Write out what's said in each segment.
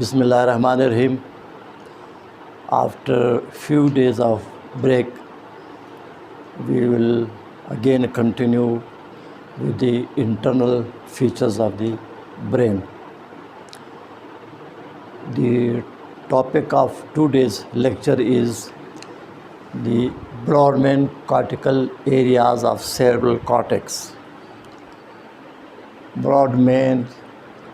Bismillah Rahman Rahim. After few days of break, we will again continue with the internal features of the brain. The topic of today's lecture is the broad main cortical areas of cerebral cortex. Broad main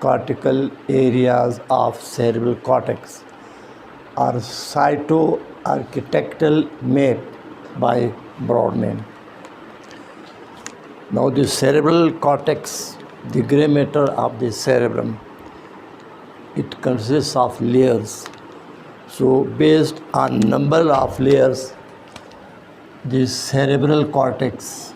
cortical areas of cerebral cortex are cytoarchitectural made by Brodmann. Now the cerebral cortex, the gray matter of the cerebrum, it consists of layers. So based on number of layers, the cerebral cortex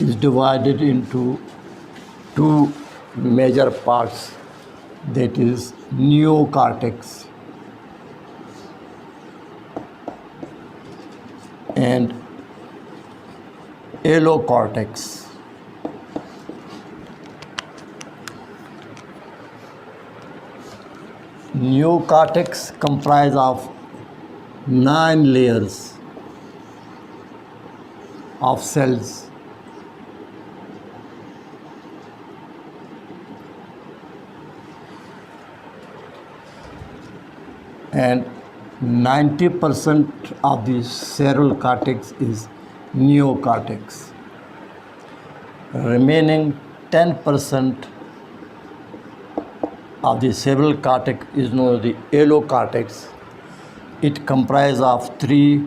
is divided into two major parts, that is neocortex and allocortex. Neocortex comprise of 9 layers of cells. And 90% of the cerebral cortex is neocortex. Remaining 10% of the cerebral cortex is known as the allocortex. It comprises of 3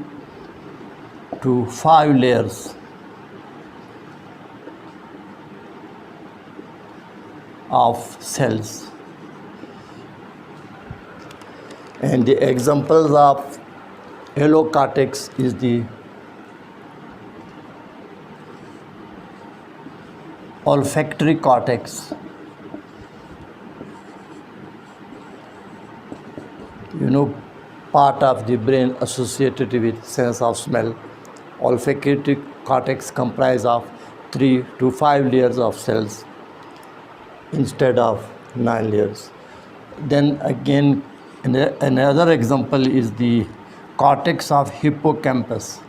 to 5 layers of cells. And the examples of allocortex is the olfactory cortex, part of the brain associated with sense of smell. Olfactory cortex comprise of 3 to 5 layers of cells instead of 9 layers. Then again, another example is the cortex of hippocampus.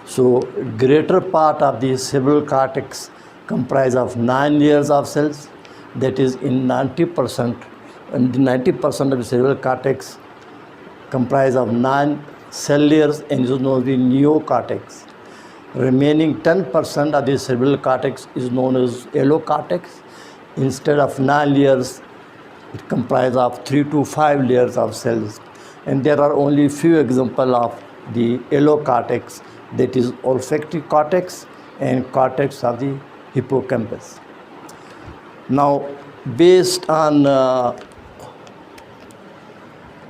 So greater part of the cerebral cortex comprise of 9 layers of cells, that is in 90%, and 90% of the cerebral cortex comprise of 9 cell layers and is known as the neocortex. Remaining 10% of the cerebral cortex is known as allocortex. Instead of 9 layers, it comprises of 3 to 5 layers of cells. And there are only few examples of the allocortex, that is olfactory cortex and cortex of the hippocampus. Now, based on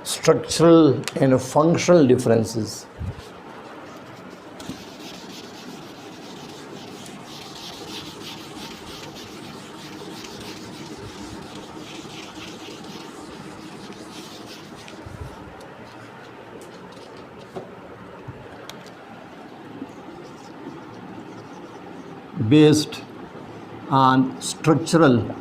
structural and functional differences, based on structural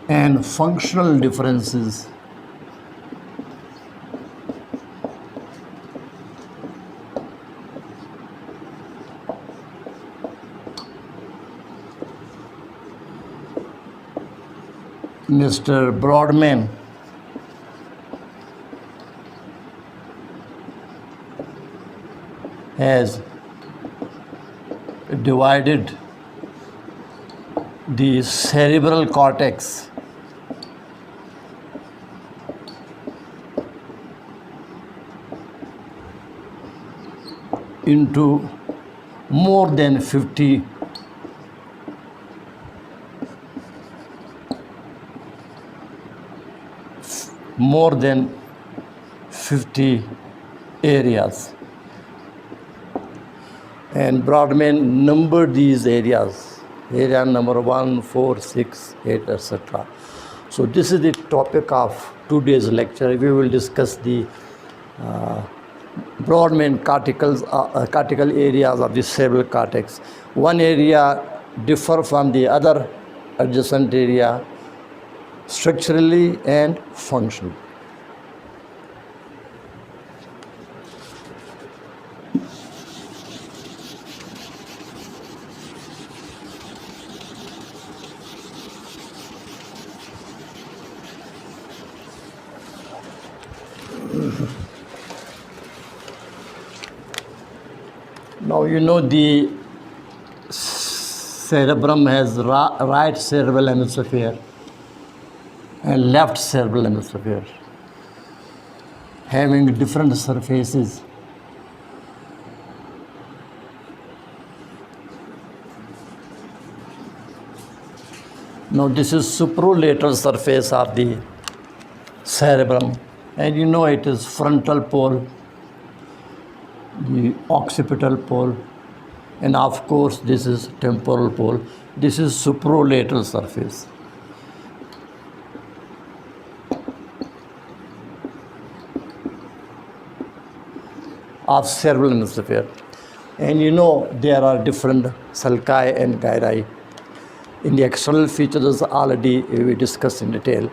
and functional differences, Mr. Brodmann has divided the cerebral cortex into more than 50 areas. And Brodmann numbered these areas, area number 1, 4, 6, 8, etc. So this is the topic of today's lecture. We will discuss the Brodmann cortical areas of the cerebral cortex. One area differ from the other adjacent area structurally and functionally. Now you know the cerebrum has right cerebral hemisphere and left cerebral hemisphere having different surfaces. Now this is superolateral surface of the cerebrum, and you know it is frontal pole, the occipital pole, and of course this is temporal pole. This is superolateral surface. Of cerebral hemisphere. And you know there are different sulci and gyri. In the external features already we discussed in detail,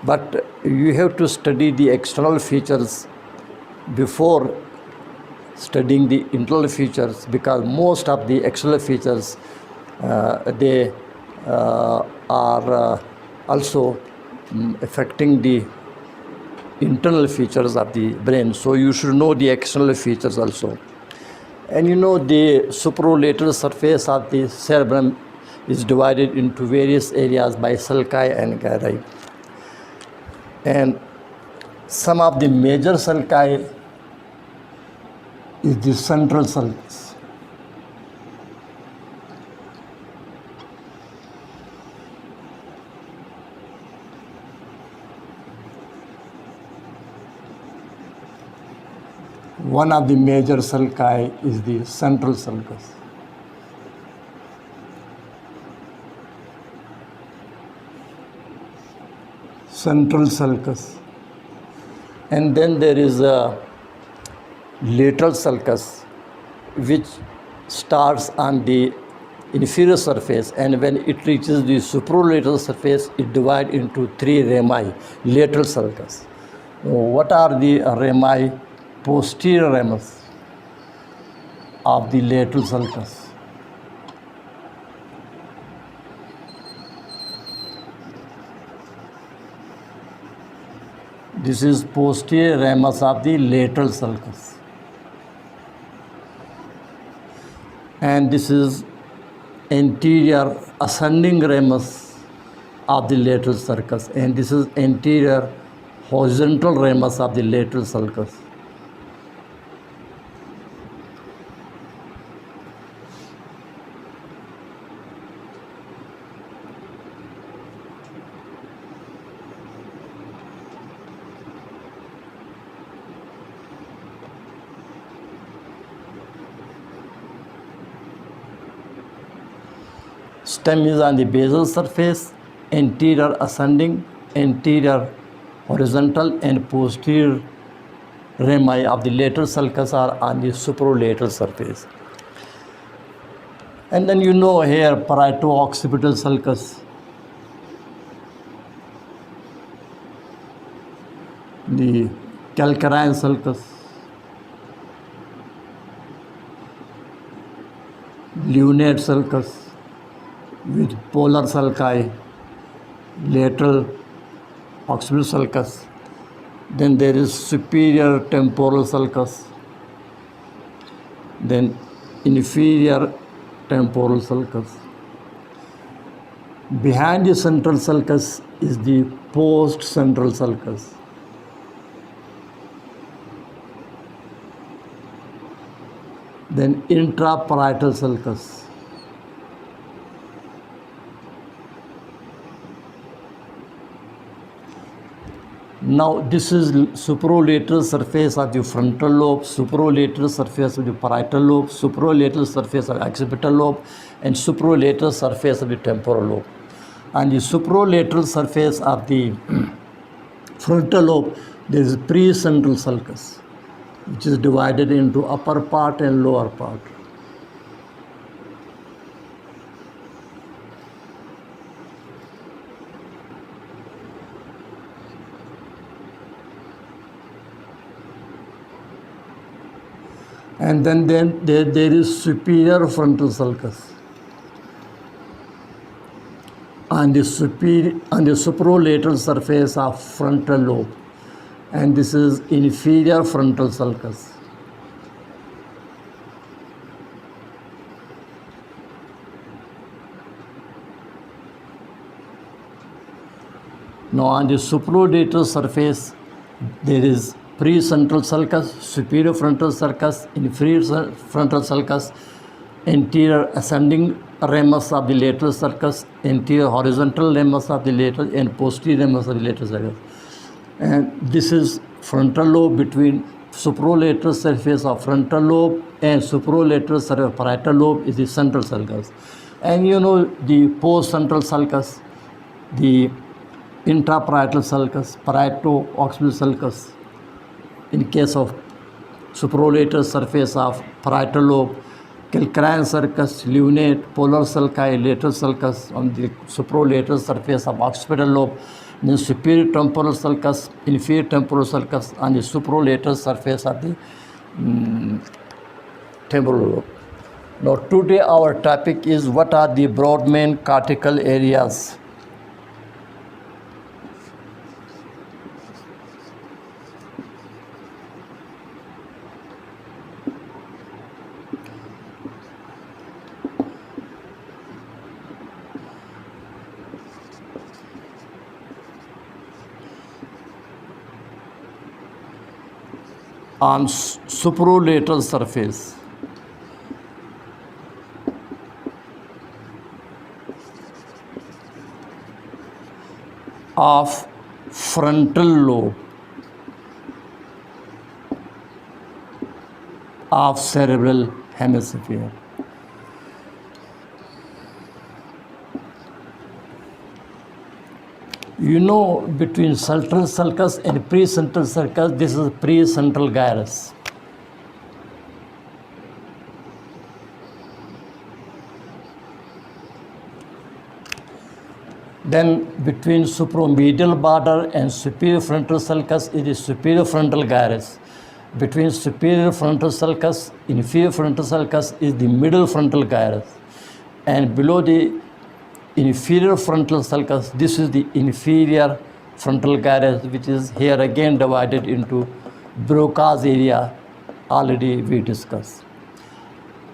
but you have to study the external features before studying the internal features, because most of the external features they are also affecting the internal features of the brain. So you should know the external features also. And you know the superolateral surface of the cerebrum is divided into various areas by sulci and gyri. And some of the major sulci is the central sulcus. One of the major sulci is the central sulcus. Central sulcus. And then there is a lateral sulcus, which starts on the inferior surface, and when it reaches the superolateral surface, it divides into 3 rami, lateral sulcus. What are the rami? Posterior ramus of the lateral sulcus. This is posterior ramus of the lateral sulcus. And this is anterior ascending ramus of the lateral sulcus. And this is anterior horizontal ramus of the lateral sulcus. Stem is on the basal surface, anterior ascending, anterior horizontal, and posterior rami of the lateral sulcus are on the superolateral surface. And then you know here parieto-occipital sulcus, the calcarine sulcus, lunate sulcus with polar sulci, lateral occipital sulcus. Then there is superior temporal sulcus, then inferior temporal sulcus. Behind the central sulcus is the post-central sulcus. Then intraparietal sulcus. Now this is superolateral surface of the frontal lobe, superolateral surface of the parietal lobe, superolateral surface of occipital lobe, and superolateral surface of the temporal lobe. And the superolateral surface of the frontal lobe, there is precentral sulcus, which is divided into upper part and lower part. And then there is superior frontal sulcus on the superolateral surface of frontal lobe, and this is inferior frontal sulcus. Now on the superolateral surface there is precentral sulcus, superior frontal sulcus, inferior frontal sulcus, anterior ascending ramus of the lateral sulcus, anterior horizontal ramus of the lateral, and posterior ramus of the lateral sulcus. And this is frontal lobe between superolateral surface of frontal lobe and superolateral surface of parietal lobe is the central sulcus. And you know the postcentral sulcus, the intraparietal sulcus, parieto-occipital sulcus. In case of superolateral surface of parietal lobe, calcarine sulcus, lunate, polar sulci, lateral sulcus on the superolateral surface of occipital lobe, then superior temporal sulcus, inferior temporal sulcus on the superolateral surface of the temporal lobe. Now today our topic is what are the Brodmann cortical areas. On superolateral surface of frontal lobe of cerebral hemisphere. You know, between central sulcus and precentral sulcus, this is precentral gyrus. Then between supromedial border and superior frontal sulcus is the superior frontal gyrus. Between superior frontal sulcus, inferior frontal sulcus is the middle frontal gyrus. And below the inferior frontal sulcus, this is the inferior frontal gyrus, which is here again divided into Broca's area, already we discussed.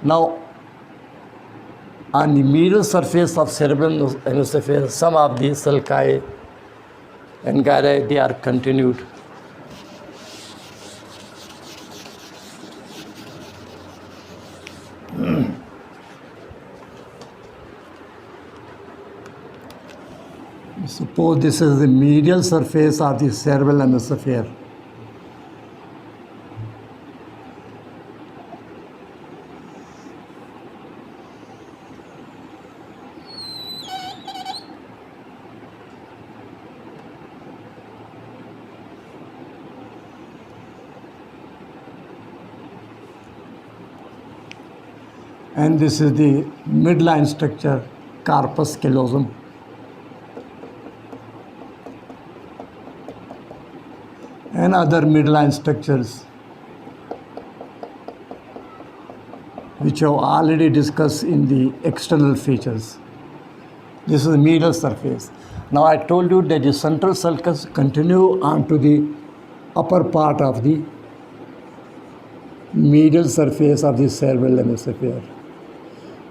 Now on the medial surface of cerebral hemisphere, some of the sulci and gyri, they are continued. Suppose this is the medial surface of the cerebral hemisphere. And this is the midline structure, corpus callosum. And other midline structures which I have already discussed in the external features. This is the medial surface. Now I told you that the central sulcus continue onto the upper part of the medial surface of the cerebral hemisphere.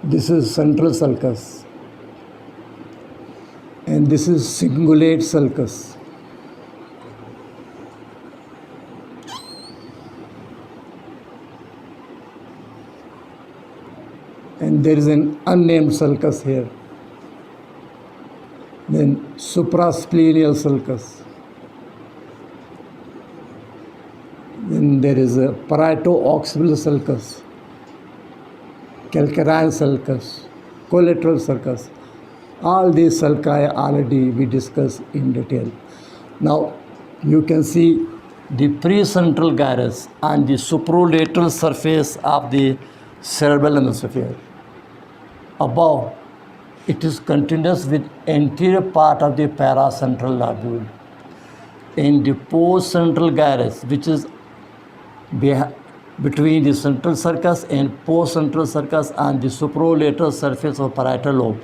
This is central sulcus and this is cingulate sulcus. And there is an unnamed sulcus here. Then suprasplenial sulcus. there is a parieto-occipital sulcus, calcarine sulcus, collateral sulcus. All these sulci already we discussed in detail. Now you can see the precentral gyrus and the superolateral surface of the cerebral hemisphere. Above, it is continuous with anterior part of the paracentral lobule. In the postcentral gyrus, which is between the central sulcus and postcentral sulcus and the superolateral surface of parietal lobe.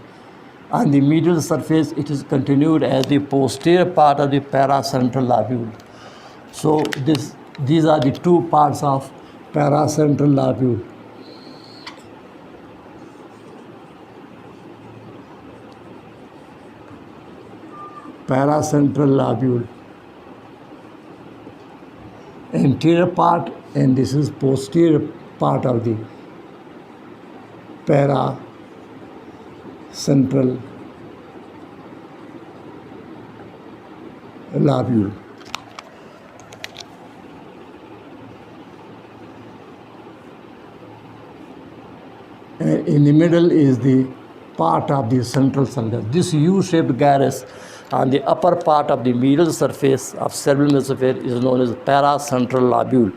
On the medial surface, it is continued as the posterior part of the paracentral lobule. So these are the two parts of paracentral lobule. Paracentral lobule. Anterior part, and this is posterior part of the paracentral lobule. And in the middle is the part of the central sulcus. This U-shaped gyrus on the upper part of the medial surface of cerebral hemisphere is known as paracentral lobule.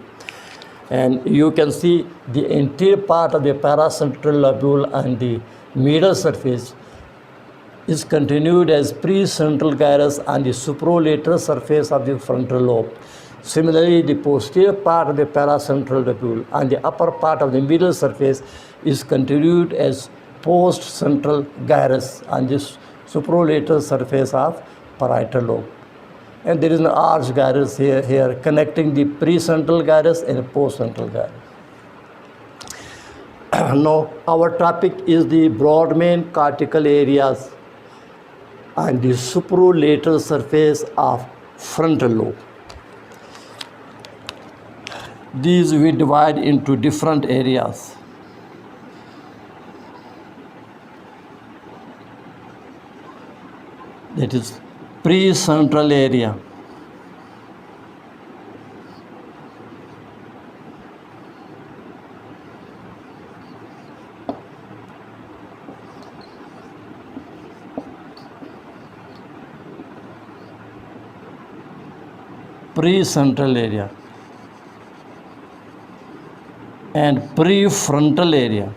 And you can see the anterior part of the paracentral lobule and the medial surface is continued as precentral gyrus on the superolateral surface of the frontal lobe. Similarly, the posterior part of the paracentral lobule and the upper part of the medial surface is continued as postcentral gyrus on this superolateral surface of parietal lobe. And there is an arch gyrus here connecting the precentral gyrus and postcentral gyrus. Now, our topic is the broad main cortical areas and the superolateral surface of frontal lobe. These we divide into different areas. That is precentral area, precentral area and prefrontal area.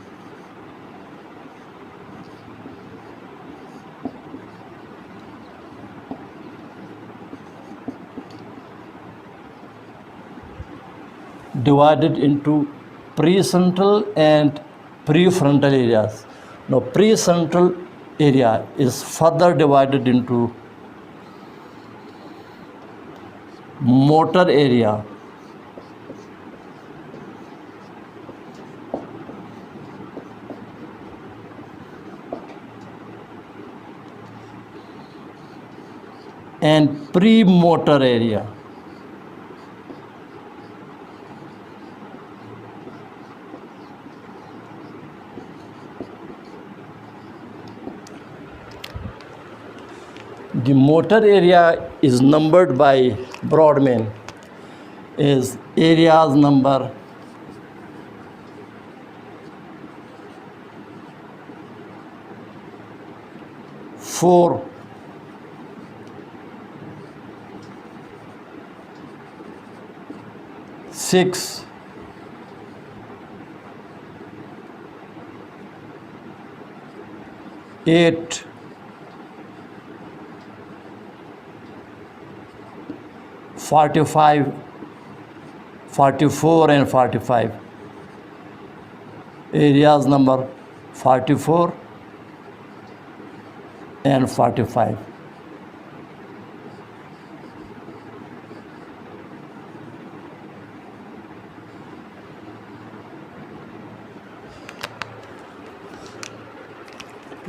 Divided into precentral and prefrontal areas. Now, precentral area is further divided into motor area, and premotor area. The motor area is numbered by Brodmann is areas number 4, 6, 8, 45, 44 and 45. Areas number 44 and 45.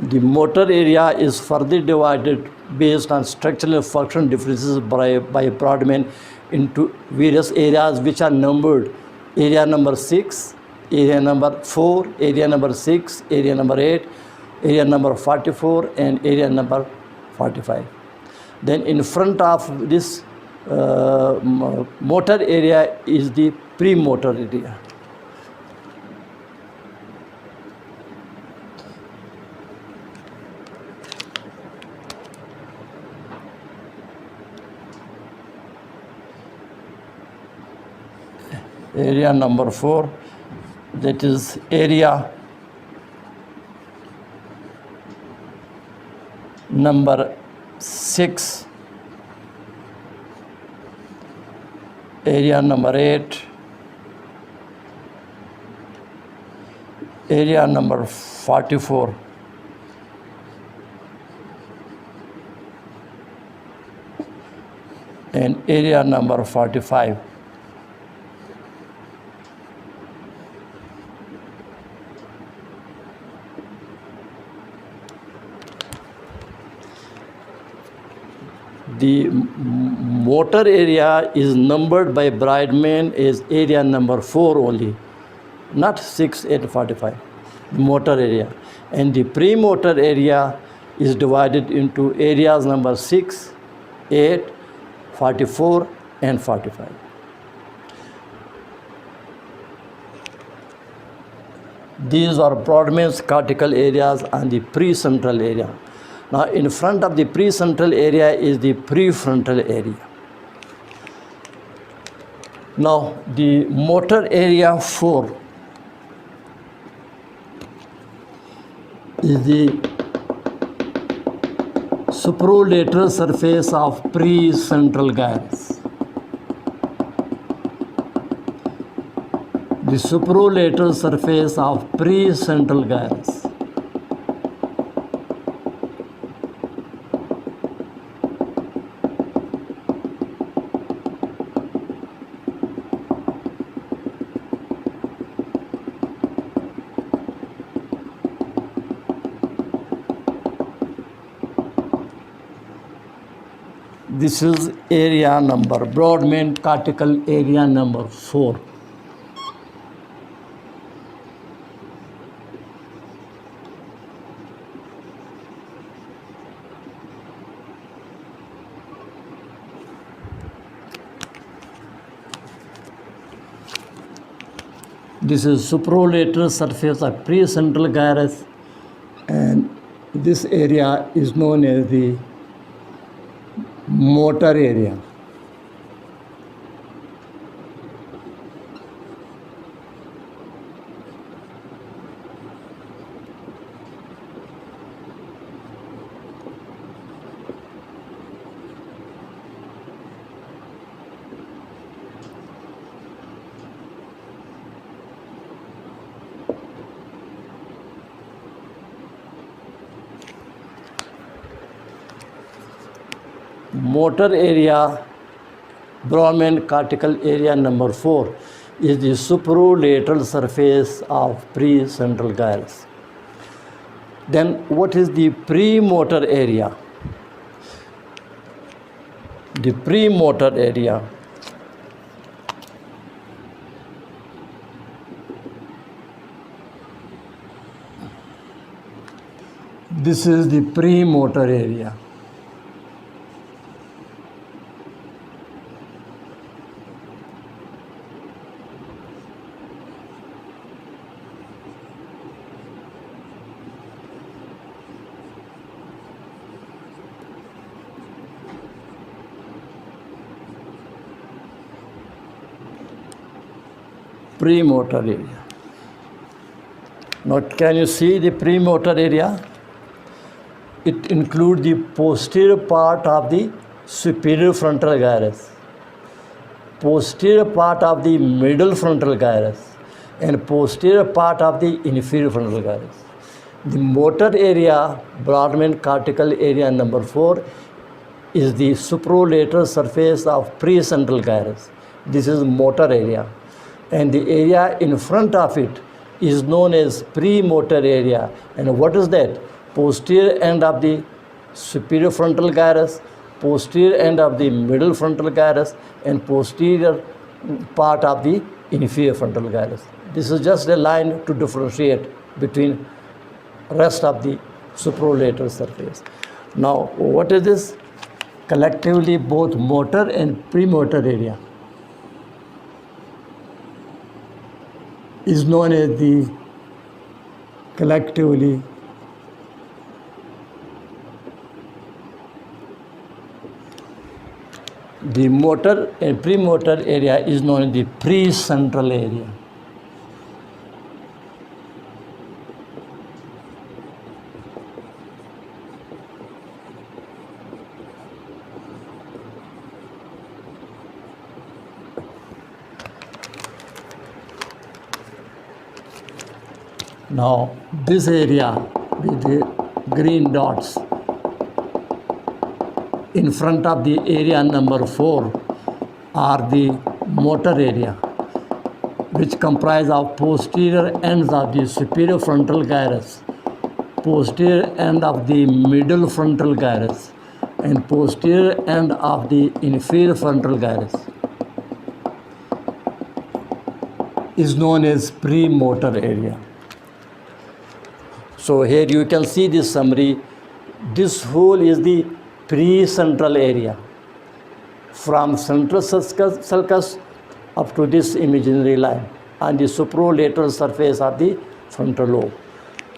The motor area is further divided based on structural and functional differences by Brodmann into various areas which are numbered. Area number 6, area number 4, area number 6, area number 8, area number 44 and area number 45. Then in front of this motor area is the premotor area. Area number 4, that is area number 6, area number 8, area number 44, and area number 45. The motor area is numbered by Bridgman as area number 4 only, not 6, 8, 45, the motor area. And the premotor area is divided into areas number 6, 8, 44, and 45. These are Brodmann's cortical areas and the precentral area. Now, in front of the precentral area is the prefrontal area. Now, the motor area 4 is the superolateral surface of precentral gyrus. The superolateral surface of precentral gyrus. This is area number, Brodmann cortical area number 4. This is superolateral surface of precentral gyrus, and this area is known as the motor area. Motor area, Brodmann cortical area number 4 is the superolateral surface of precentral gyrus. Then what is the premotor area? The premotor area this is the premotor area. Premotor area. Now, can you see the premotor area? It includes the posterior part of the superior frontal gyrus, posterior part of the middle frontal gyrus, and posterior part of the inferior frontal gyrus. The motor area, Brodmann cortical area number 4, is the superolateral surface of precentral gyrus. This is motor area. And the area in front of it is known as premotor area. And what is that? Posterior end of the superior frontal gyrus, posterior end of the middle frontal gyrus, and posterior part of the inferior frontal gyrus. This is just a line to differentiate between rest of the superolateral surface. Now, what is this? Collectively, both motor and premotor area. is known as the collectively the motor and premotor area is known as the precentral area. Now this area with the green dots in front of the area number 4 are the motor area, which comprise of posterior ends of the superior frontal gyrus, posterior end of the middle frontal gyrus, and posterior end of the inferior frontal gyrus is known as premotor area. So here you can see this summary. This whole is the precentral area from central sulcus up to this imaginary line on the supralateral surface of the frontal lobe.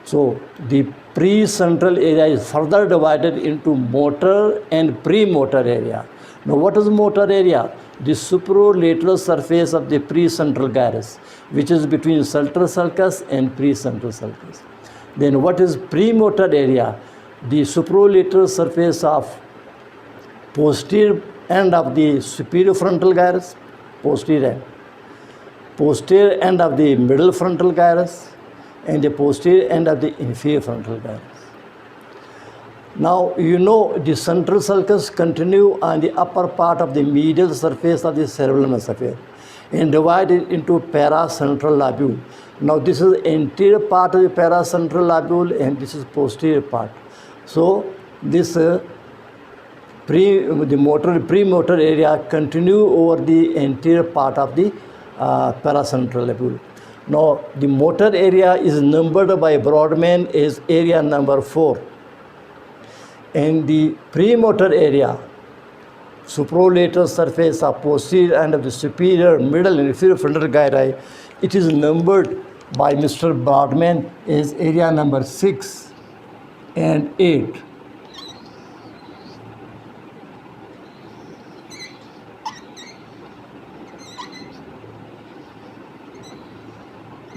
So the precentral area is further divided into motor and premotor area. Now what is motor area? The supralateral surface of the precentral gyrus, which is between central sulcus and precentral sulcus. Then what is premotor area? The supralateral surface of posterior end of the superior frontal gyrus, posterior end of the middle frontal gyrus, and the posterior end of the inferior frontal gyrus. Now you know the central sulcus continue on the upper part of the medial surface of the cerebellum mesosphere and divided into paracentral lobule. Now this is anterior part of the paracentral lobule and this is posterior part. So this the premotor area continue over the anterior part of the paracentral lobule. Now the motor area is numbered by Brodmann as area number 4. And the premotor area, supralateral surface of posterior end of the superior, middle and inferior frontal gyri, it is numbered by Mr. Brodmann is area number 6 and 8.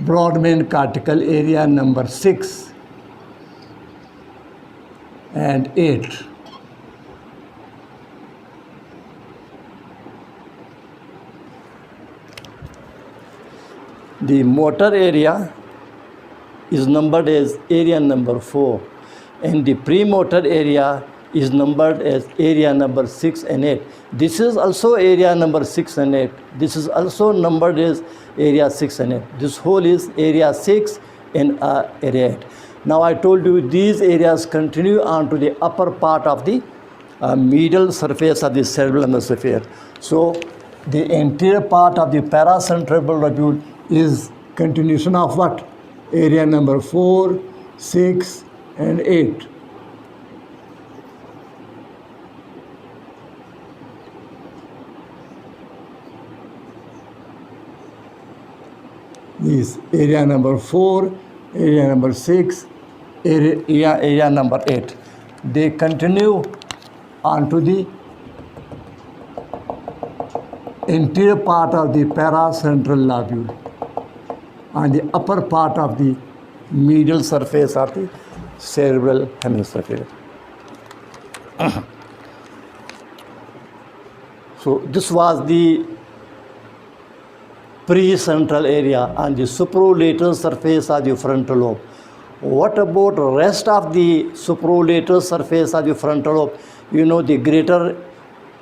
Brodmann cortical area number 6 and 8. The motor area is numbered as area number 4 and the premotor area is numbered as area number 6 and 8. This is also area number 6 and 8. This is also numbered as area 6 and 8. This whole is area 6 and area 8. Now I told you these areas continue on to the upper part of the medial surface of the cerebellum mesosphere. So the anterior part of the paracentral lobule is continuation of what? Area number 4, 6 and 8. This area number 4, area number 6, area number 8. They continue on to the anterior part of the paracentral lobule on the upper part of the medial surface of the cerebral hemisphere. So this was the precentral area on the supralateral surface of the frontal lobe. What about rest of the supralateral surface of the frontal lobe? You know the greater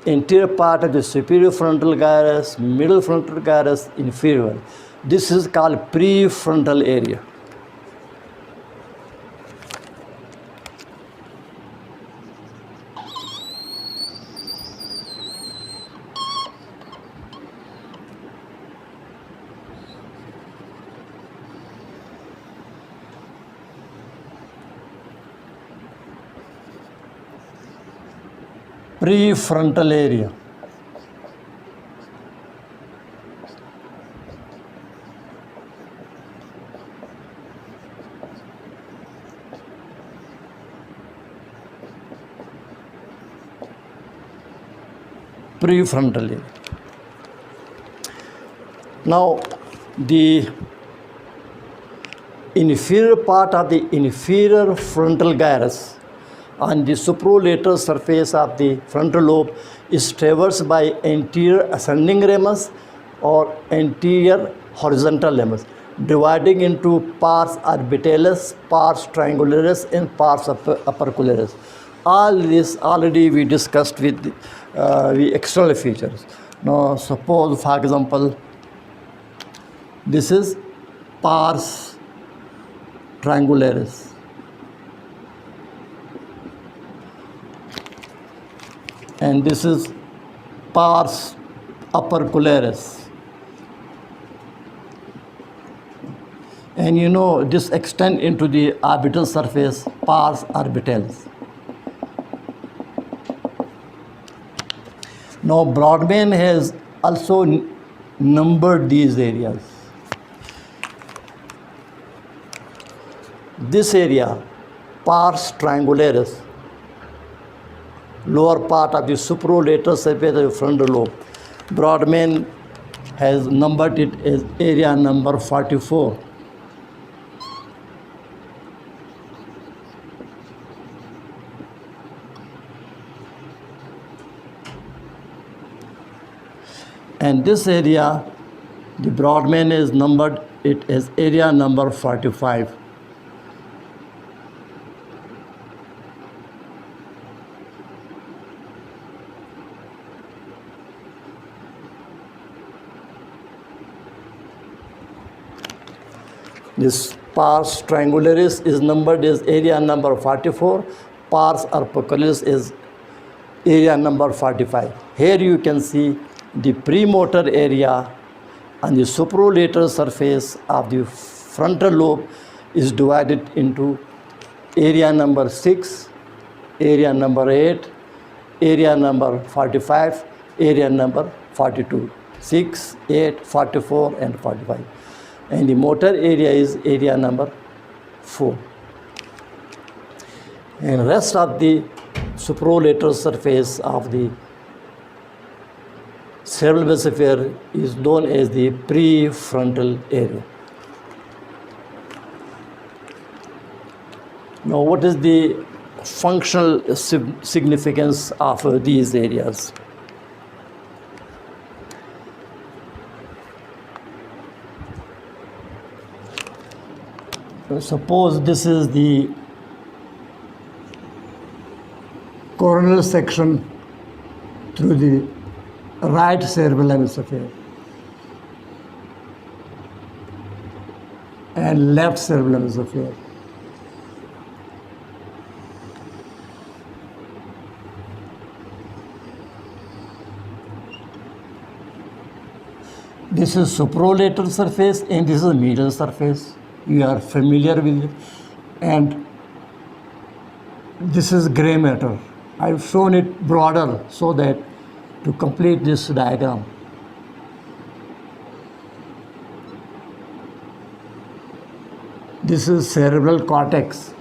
anterior part of the superior frontal gyrus, middle frontal gyrus, inferior. This is called prefrontal area. Prefrontal area. prefrontal area. Now, the inferior part of the inferior frontal gyrus on the supralateral surface of the frontal lobe is traversed by anterior ascending ramus or anterior horizontal ramus, dividing into pars orbitalis, pars triangularis, and pars opercularis. All this already we discussed with the external features. Now, suppose, for example, this is pars triangularis. And this is pars opercularis. And you know this extend into the orbital surface, pars orbitalis. Now Brodmann has also numbered these areas. This area, pars triangularis, lower part of the supralateral surface of the frontal lobe, Brodmann has numbered it as area number 44. And this area, the Brodmann has numbered it as area number 45. This pars triangularis is numbered as area number 44. Pars opercularis is area number 45. Here you can see the premotor area on the supralateral surface of the frontal lobe is divided into area number 6, area number 8, area number 45, area number 42. 6, 8, 44 and 45. And the motor area is area number 4. And rest of the supralateral surface of the cerebral basosphere is known as the prefrontal area. Now, what is the functional significance of these areas? Suppose this is the coronal section through the right cerebral hemisphere and left cerebral hemisphere. This is supralateral surface and this is medial surface. You are familiar with it. And this is gray matter. I've shown it broader so that to complete this diagram. This is cerebral cortex.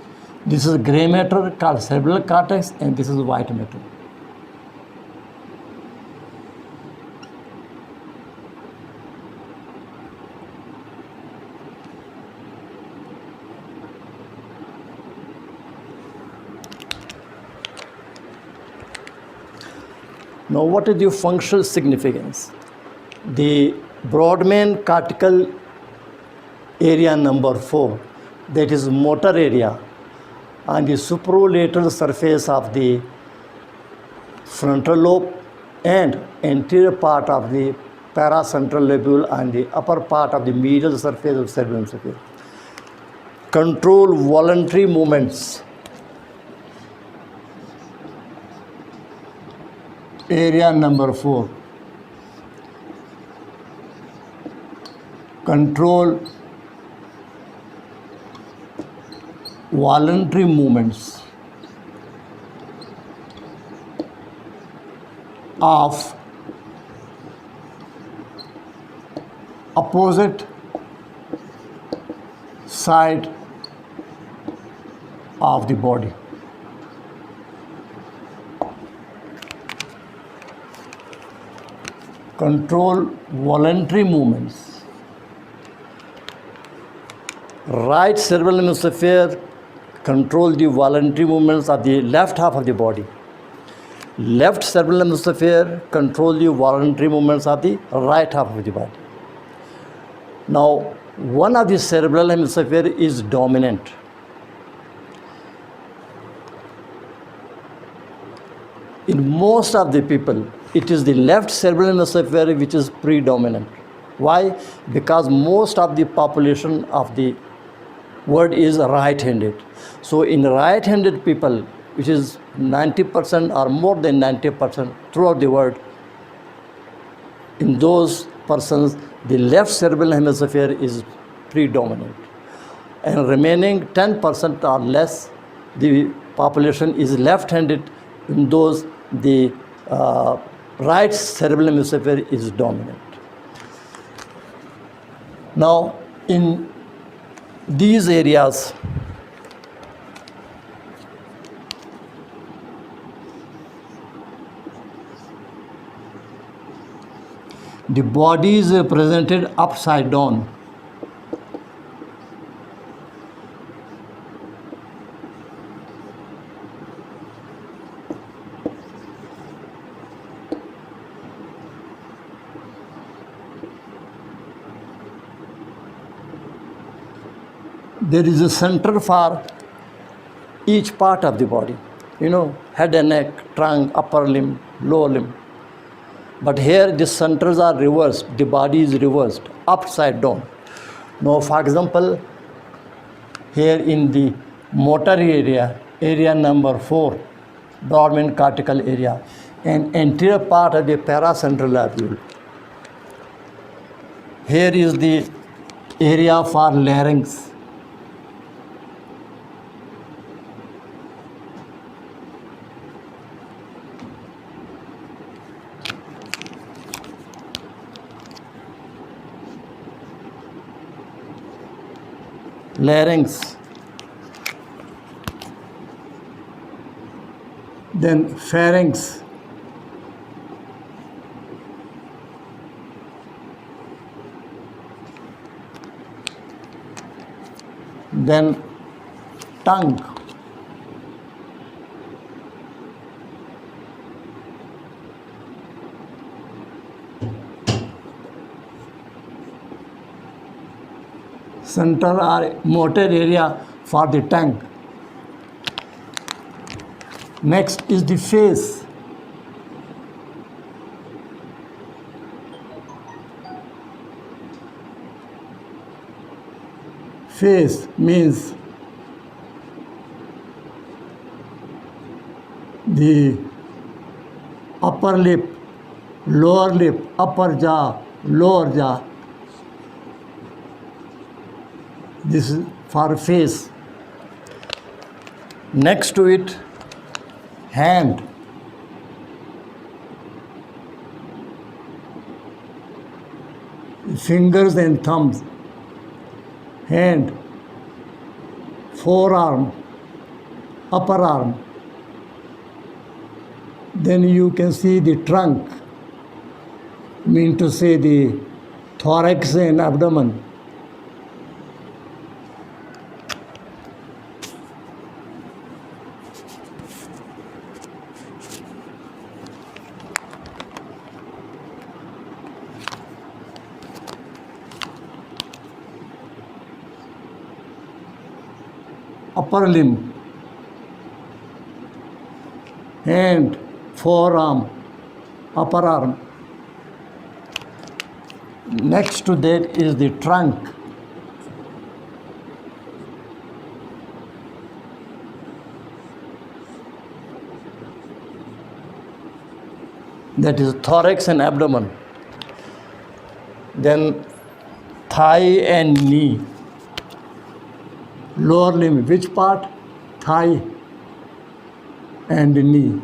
This is gray matter called cerebral cortex and this is white matter. Now, what is the functional significance? The Brodmann cortical area number 4, that is motor area, on the supralateral surface of the frontal lobe and anterior part of the paracentral lobule and the upper part of the medial surface of cerebral hemisphere. Control voluntary movements. Area number 4. Control voluntary movements of opposite side of the body. control voluntary movements. Right cerebral hemisphere control the voluntary movements of the left half of the body. Left cerebral hemisphere control the voluntary movements of the right half of the body. Now, one of the cerebral hemisphere is dominant. In most of the people, it is the left cerebral hemisphere which is predominant. Why? Because most of the population of the world is right-handed. So in right-handed people, which is 90% or more than 90% throughout the world, in those persons, the left cerebral hemisphere is predominant. And remaining 10% or less, the population is left-handed. In those, the right cerebral hemisphere is dominant. Now, in these areas, the body is presented upside down. There is a center for each part of the body, head and neck, trunk, upper limb, lower limb. But here the centers are reversed, the body is reversed, upside down. Now, for example, here in the motor area, area number 4, dormant cortical area, and anterior part of the paracentral lobule. Here is the area for larynx. Larynx, then pharynx, then tongue, center or motor area for the tongue. Next is the face. Face means the upper lip, lower lip, upper jaw, lower jaw. This is for face. Next to it, hand. Fingers and thumbs. Hand, forearm, upper arm. Then you can see the trunk, mean to say the thorax and abdomen. Upper limb, hand, forearm, upper arm. Next to that is the trunk. That is thorax and abdomen. Then thigh and knee. Lower limb, which part? Thigh and knee.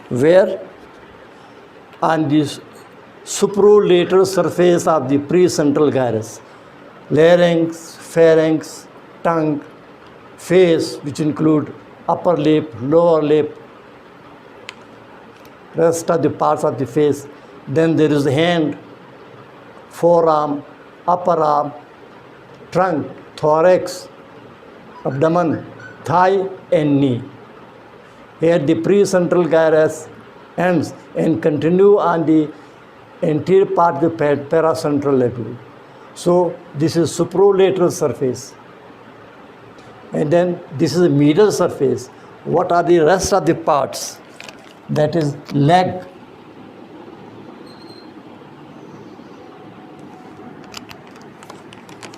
Where? On this supralateral surface of the precentral gyrus, larynx, pharynx, tongue, face, which include upper lip, lower lip, rest of the parts of the face. Then there is the hand, forearm, upper arm, trunk, thorax, abdomen, thigh, and knee. Here the precentral gyrus ends and continue on the anterior part of the paracentral label. So this is supralateral surface. And then this is the medial surface. What are the rest of the parts? That is leg,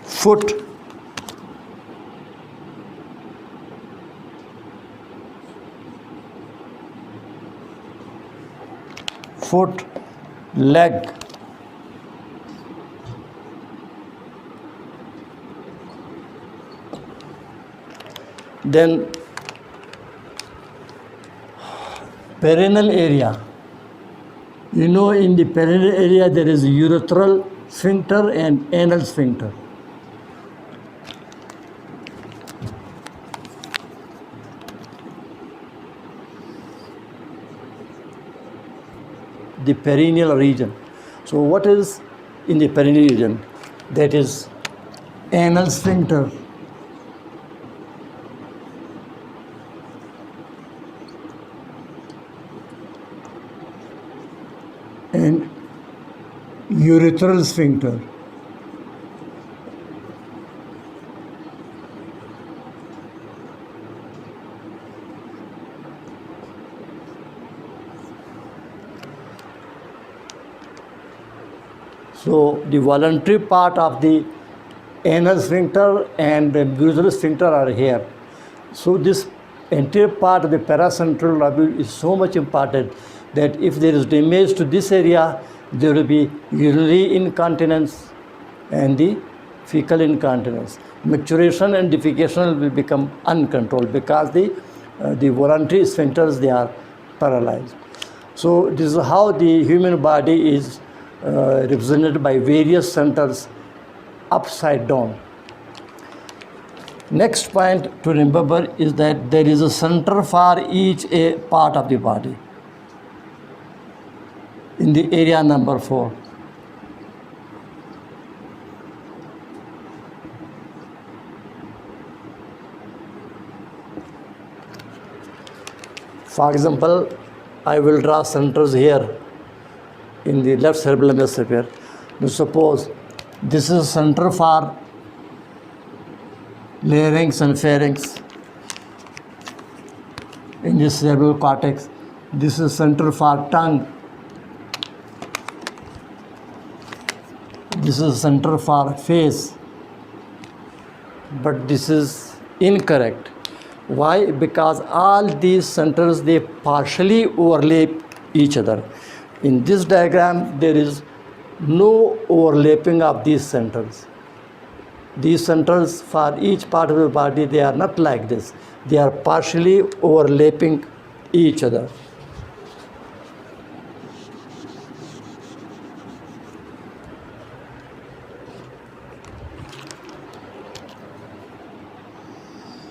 foot, leg, then perineal area. You know, in the perineal area there is urethral sphincter and anal sphincter. The perineal region. So what is in the perineal region? That is anal sphincter, and urethral sphincter. So the voluntary part of the anal sphincter and the urethral sphincter are here. So this anterior part of the paracentral lobule is so much important that if there is damage to this area, there will be urinary incontinence and the fecal incontinence. Micturition and defecation will become uncontrolled because the voluntary sphincters, they are paralyzed. So this is how the human body is represented by various centers upside down. Next point to remember is that there is a center for each part of the body in the area number 4. For example, I will draw centers here in the left cerebral hemisphere. Now suppose this is center for larynx and pharynx in the cerebral cortex. This is center for tongue. This is center for face. But this is incorrect. Why? Because all these centers, they partially overlap each other. In this diagram, there is no overlapping of these centers. These centers for each part of the body, they are not like this. They are partially overlapping each other.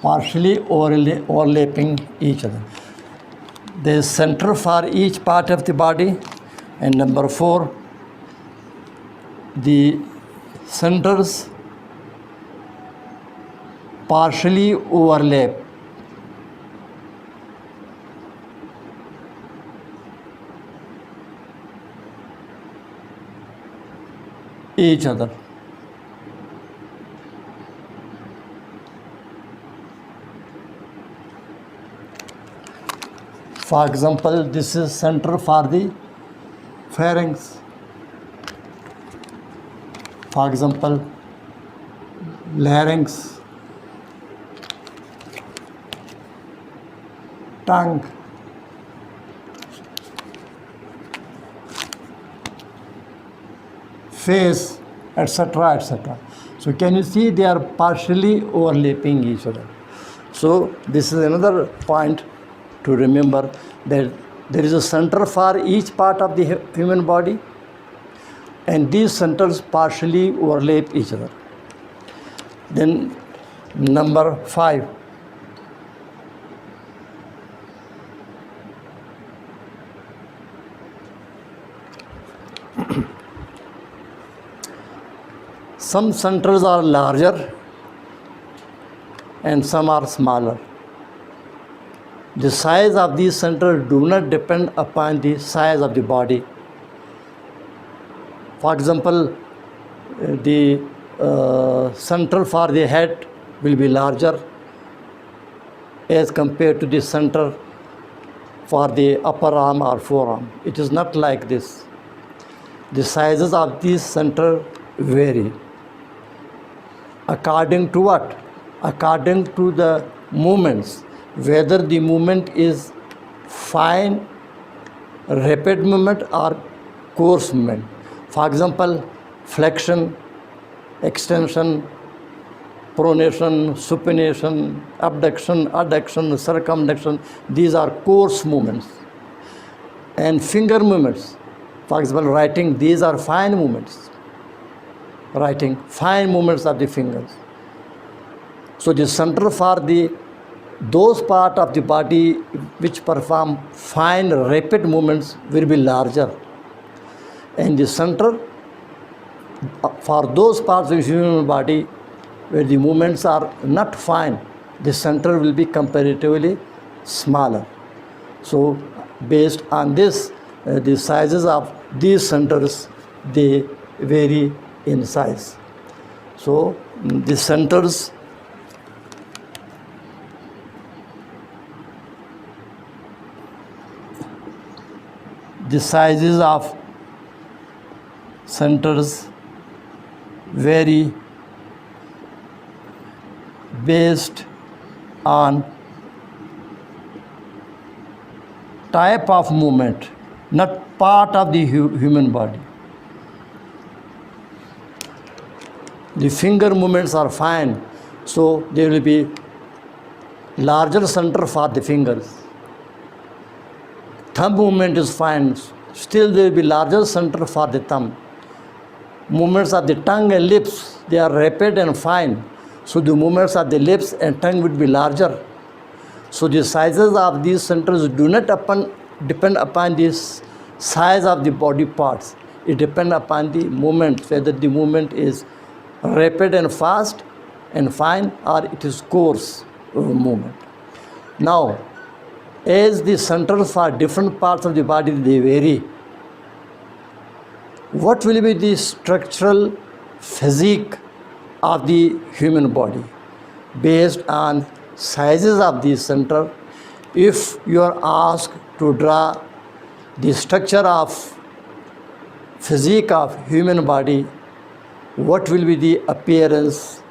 Partially overlapping each other. There is center for each part of the body. And number 4, the centers partially overlap each other. For example, this is center for the pharynx. For example, larynx, tongue, face, etc., etc. So can you see they are partially overlapping each other? So this is another point to remember, that there is a center for each part of the human body, and these centers partially overlap each other. Then number 5, some centers are larger and some are smaller. The size of these centers do not depend upon the size of the body. For example, the center for the head will be larger as compared to the center for the upper arm or forearm. It is not like this. The sizes of these centers vary. According to what? According to the movements, whether the movement is fine, rapid movement or coarse movement. For example, flexion, extension, pronation, supination, abduction, adduction, circumduction, these are coarse movements. And finger movements, for example, writing, these are fine movements. Writing, fine movements of the fingers. So the center for those part of the body which perform fine rapid movements will be larger, and the center for those parts of the human body where the movements are not fine, the center will be comparatively smaller. So based on this, the sizes of these centers, they vary in size. So the centers the sizes of centers vary based on type of movement, not part of the human body. The finger movements are fine, so there will be larger center for the fingers. Thumb movement is fine, still there will be larger center for the thumb. Movements of the tongue and lips, they are rapid and fine, so the movements of the lips and tongue would be larger. So the sizes of these centers do not depend upon the size of the body parts. It depends upon the movement, whether the movement is rapid and fast and fine or it is coarse movement. Now, as the centers for different parts of the body they vary, what will be the structural physique of the human body based on sizes of the center? If you are asked to draw the structure of physique of human body, what will be the appearance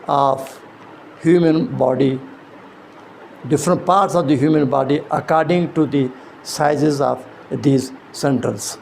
of human body, different parts of the human body according to the sizes of these centers?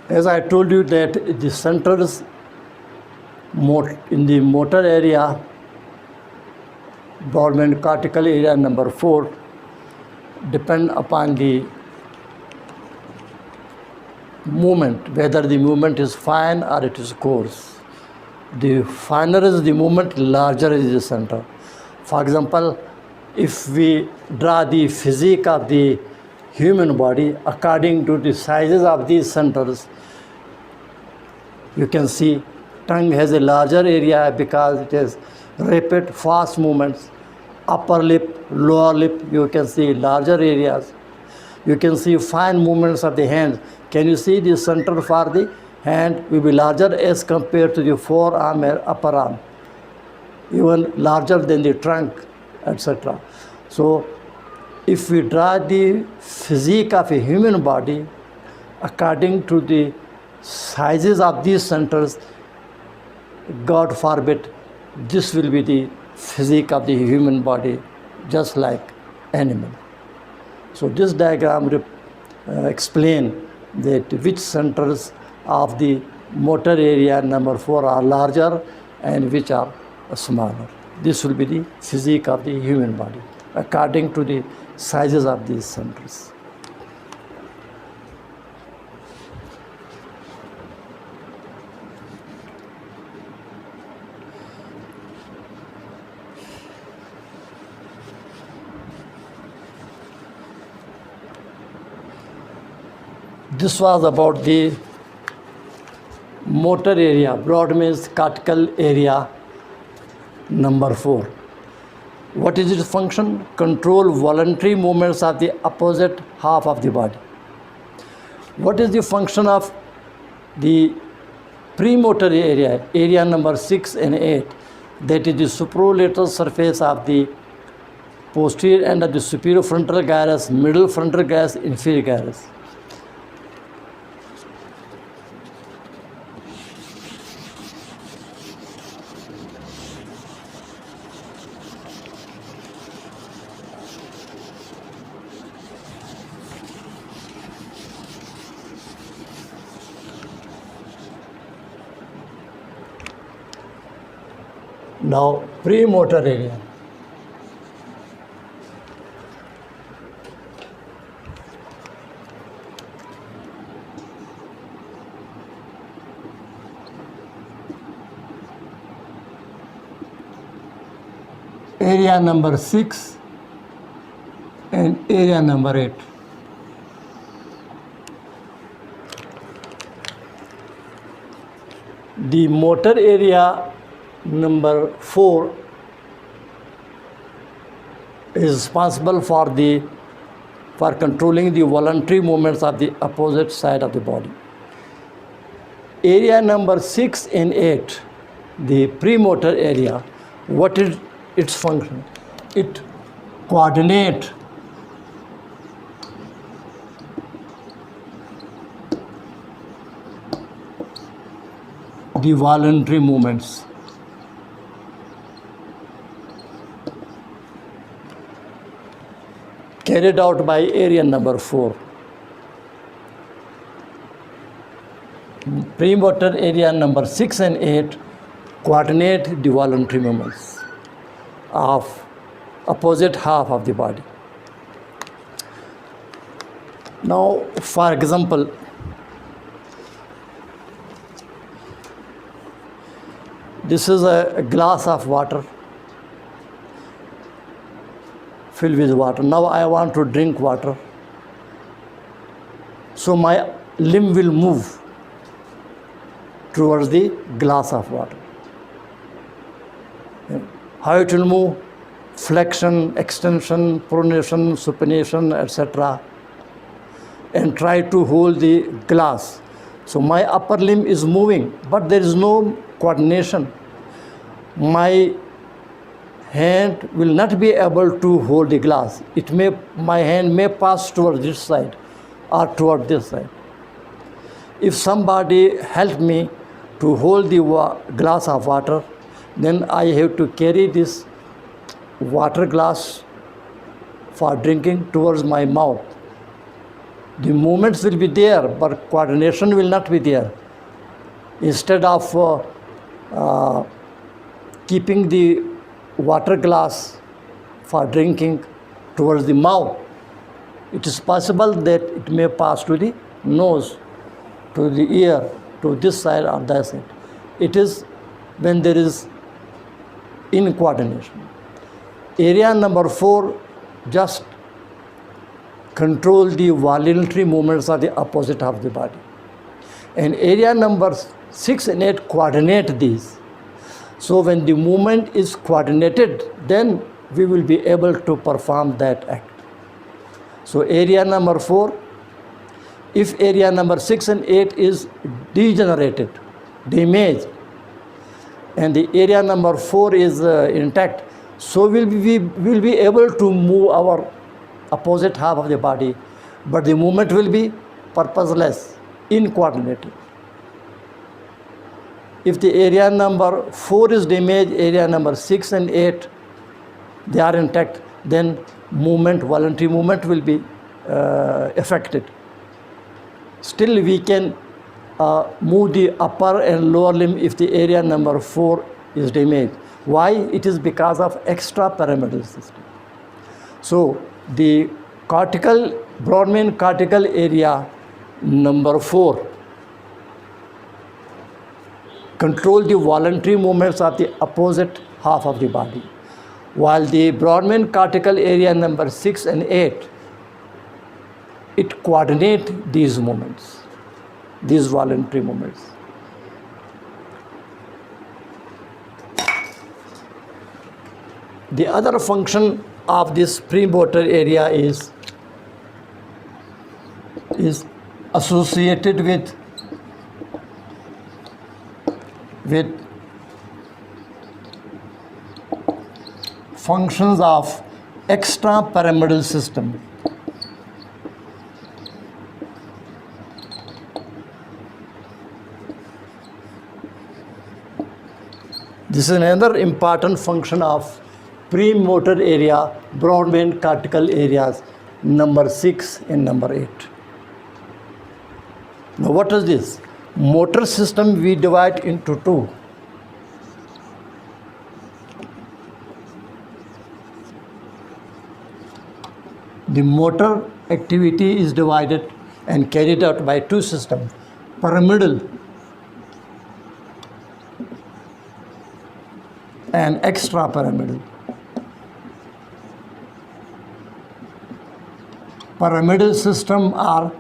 As I told you that the centers in the motor area, dormant cortical area number 4, depend upon the movement, whether the movement is fine or it is coarse. The finer is the movement, larger is the center. For example, if we draw the physique of the human body according to the sizes of these centers, you can see tongue has a larger area because it has rapid, fast movements. Upper lip, lower lip, you can see larger areas. You can see fine movements of the hand. Can you see the center for the hand will be larger as compared to the forearm and upper arm, even larger than the trunk, etc. So, if we draw the physique of a human body according to the sizes of these centers, God forbid, this will be the physique of the human body, just like animal. So this diagram explain that which centers of the motor area number 4 are larger and which are smaller. This will be the physique of the human body according to the sizes of these centers. This was about the motor area, broad means cortical area number 4. What is its function? Control voluntary movements of the opposite half of the body. What is the function of the premotor area, area number 6 and 8? That is the superolateral surface of the posterior end of the superior frontal gyrus, middle frontal gyrus, inferior gyrus. Now, premotor area. Area number 6 and area number 8. The motor area number 4 is responsible for controlling the voluntary movements of the opposite side of the body. Area number 6 and 8, the premotor area, what is its function? It coordinates the voluntary movements. Carried out by area number 4. Premotor area number 6 and 8 coordinate the voluntary movements of opposite half of the body. Now, for example, this is a glass of water filled with water. Now I want to drink water. So my limb will move towards the glass of water. How it will move? Flexion, extension, pronation, supination, etc. And try to hold the glass. So my upper limb is moving, but there is no coordination. My hand will not be able to hold the glass. My hand may pass towards this side or toward this side. If somebody help me to hold the glass of water, then I have to carry this water glass for drinking towards my mouth. The movements will be there, but coordination will not be there. Instead of keeping the water glass for drinking towards the mouth, it is possible that it may pass to the nose, to the ear, to this side or that side. It is when there is incoordination. Area number 4 just control the voluntary movements of the opposite half of the body. And area number 6 and 8 coordinate these. So when the movement is coordinated, then we will be able to perform that act. So area number 4, if area number 6 and 8 is degenerated, damaged, and the area number 4 is intact, so we'll be able to move our opposite half of the body, but the movement will be purposeless, incoordinated. If the area number 4 is damaged, area number 6 and 8, they are intact, then movement, voluntary movement will be affected. Still we can move the upper and lower limb if the area number 4 is damaged. Why? It is because of extrapyramidal system. So the cortical, broad main cortical area number 4 control the voluntary movements of the opposite half of the body, while the broad main cortical area number 6 and 8, it coordinate these movements, these voluntary movements. The other function of this premotor area is associated with functions of extrapyramidal system. This is another important function of premotor area, broad main cortical areas number 6 and number 8. Now what is this? Motor system we divide into 2. The motor activity is divided and carried out by 2 systems, pyramidal and extrapyramidal. Pyramidal system are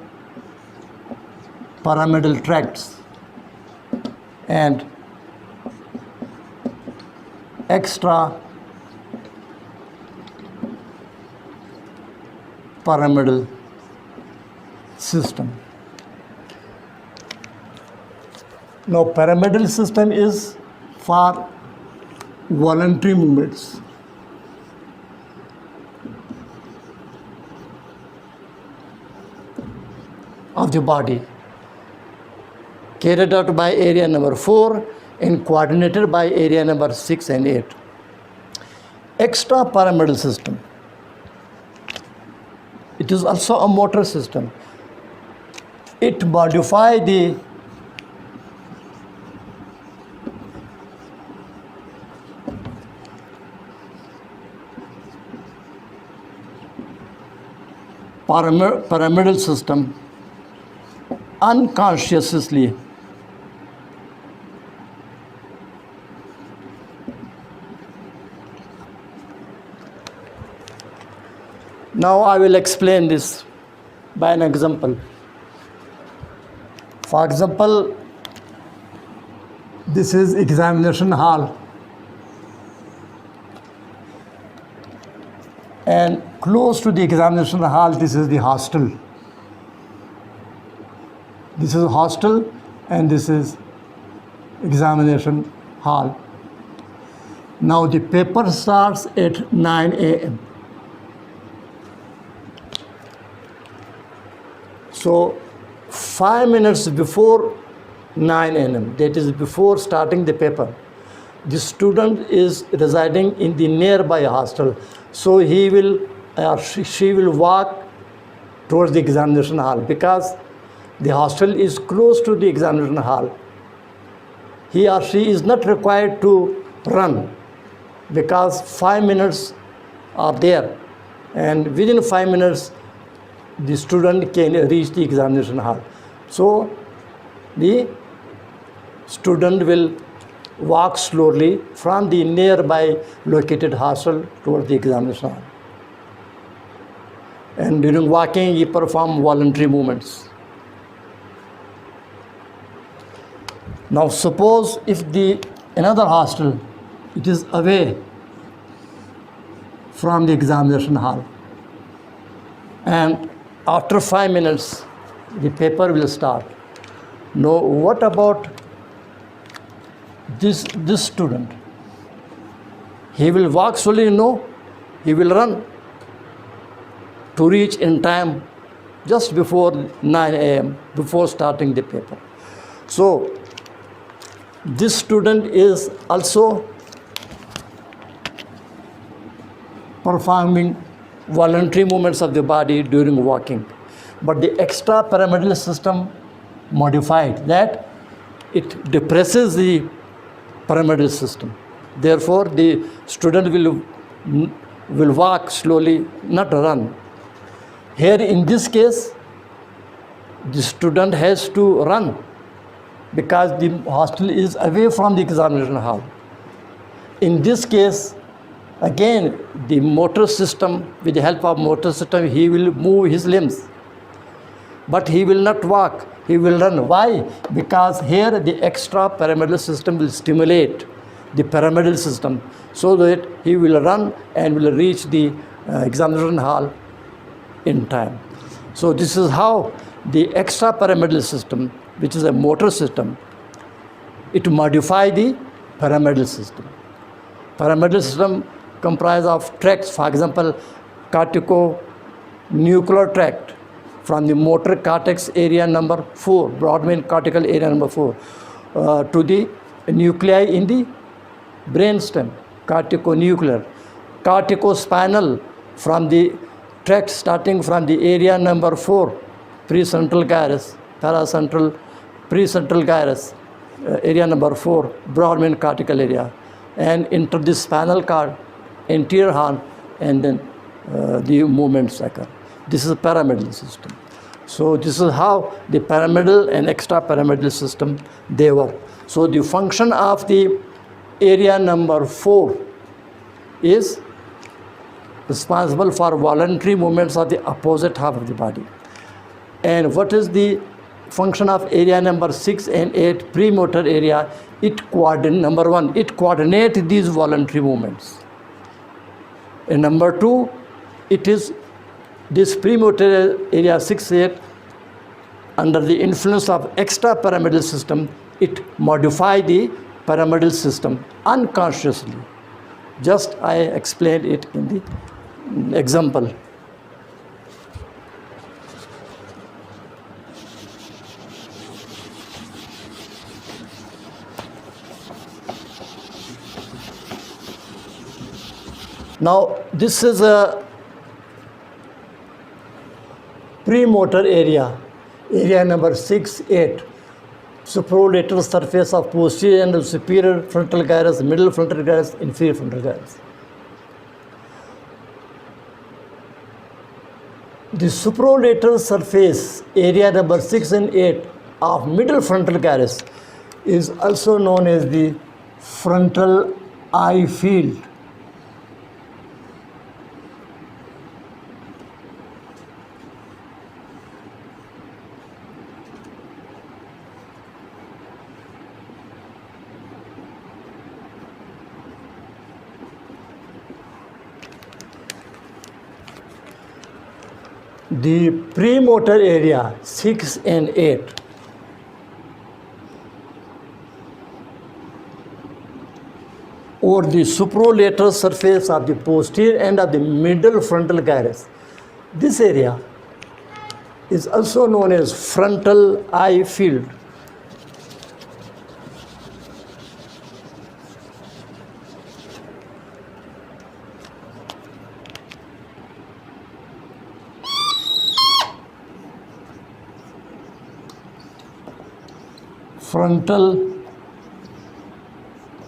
pyramidal tracts, and extrapyramidal system. Now pyramidal system is for voluntary movements. Of the body, carried out by area number 4 and coordinated by area number 6 and 8. Extrapyramidal system, it is also a motor system. It modifies the pyramidal system unconsciously. Now I will explain this by an example. For example, this is examination hall, and close to the examination hall, this is the hostel. This is hostel and this is examination hall. Now the paper starts at 9 a.m. So 5 minutes before 9 a.m., that is before starting the paper, the student is residing in the nearby hostel. So he will or she will walk towards the examination hall, because the hostel is close to the examination hall. He or she is not required to run, because 5 minutes are there, and within 5 minutes the student can reach the examination hall. So the student will walk slowly from the nearby located hostel towards the examination hall. And during walking, he perform voluntary movements. Now suppose if the another hostel, it is away from the examination hall, and after 5 minutes the paper will start. Now what about this student? He will walk slowly? No, he will run to reach in time just before 9 a.m., before starting the paper. So this student is also performing voluntary movements of the body during walking, but the extrapyramidal system modified that it depresses the pyramidal system. Therefore the student will walk slowly, not run. Here in this case the student has to run, because the hostel is away from the examination hall. In this case, again, the motor system, with the help of motor system, he will move his limbs, but he will not walk, he will run. Why? Because here the extrapyramidal system will stimulate the pyramidal system, so that he will run and will reach the examination hall in time. So this is how the extrapyramidal system, which is a motor system, it modify the pyramidal system. Pyramidal system comprise of tracts, for example, cortico-nuclear tract from the motor cortex area number 4, broad main cortical area number 4, to the nuclei in the brainstem, cortico-nuclear, corticospinal from the tract starting from the area number 4, precentral gyrus, paracentral, precentral gyrus, area number 4, broad main cortical area, and into the spinal cord, anterior horn, and then the movements occur. This is a pyramidal system. So this is how the pyramidal and extrapyramidal system they work. So the function of the area number 4 is responsible for voluntary movements of the opposite half of the body. And what is the function of area number 6 and 8, premotor area? Number 1, it coordinates these voluntary movements. And number 2, it is this premotor area 6-8, under the influence of extrapyramidal system, it modify the pyramidal system unconsciously. Just I explained it in the example. Now this is a premotor area, area number 6-8, supralateral surface of posterior and superior frontal gyrus, middle frontal gyrus, inferior frontal gyrus. The supralateral surface, area number 6 and 8 of middle frontal gyrus, is also known as the frontal eye field. The premotor area 6 and 8 or the supralateral surface of the posterior end of the middle frontal gyrus, this area is also known as frontal eye field. frontal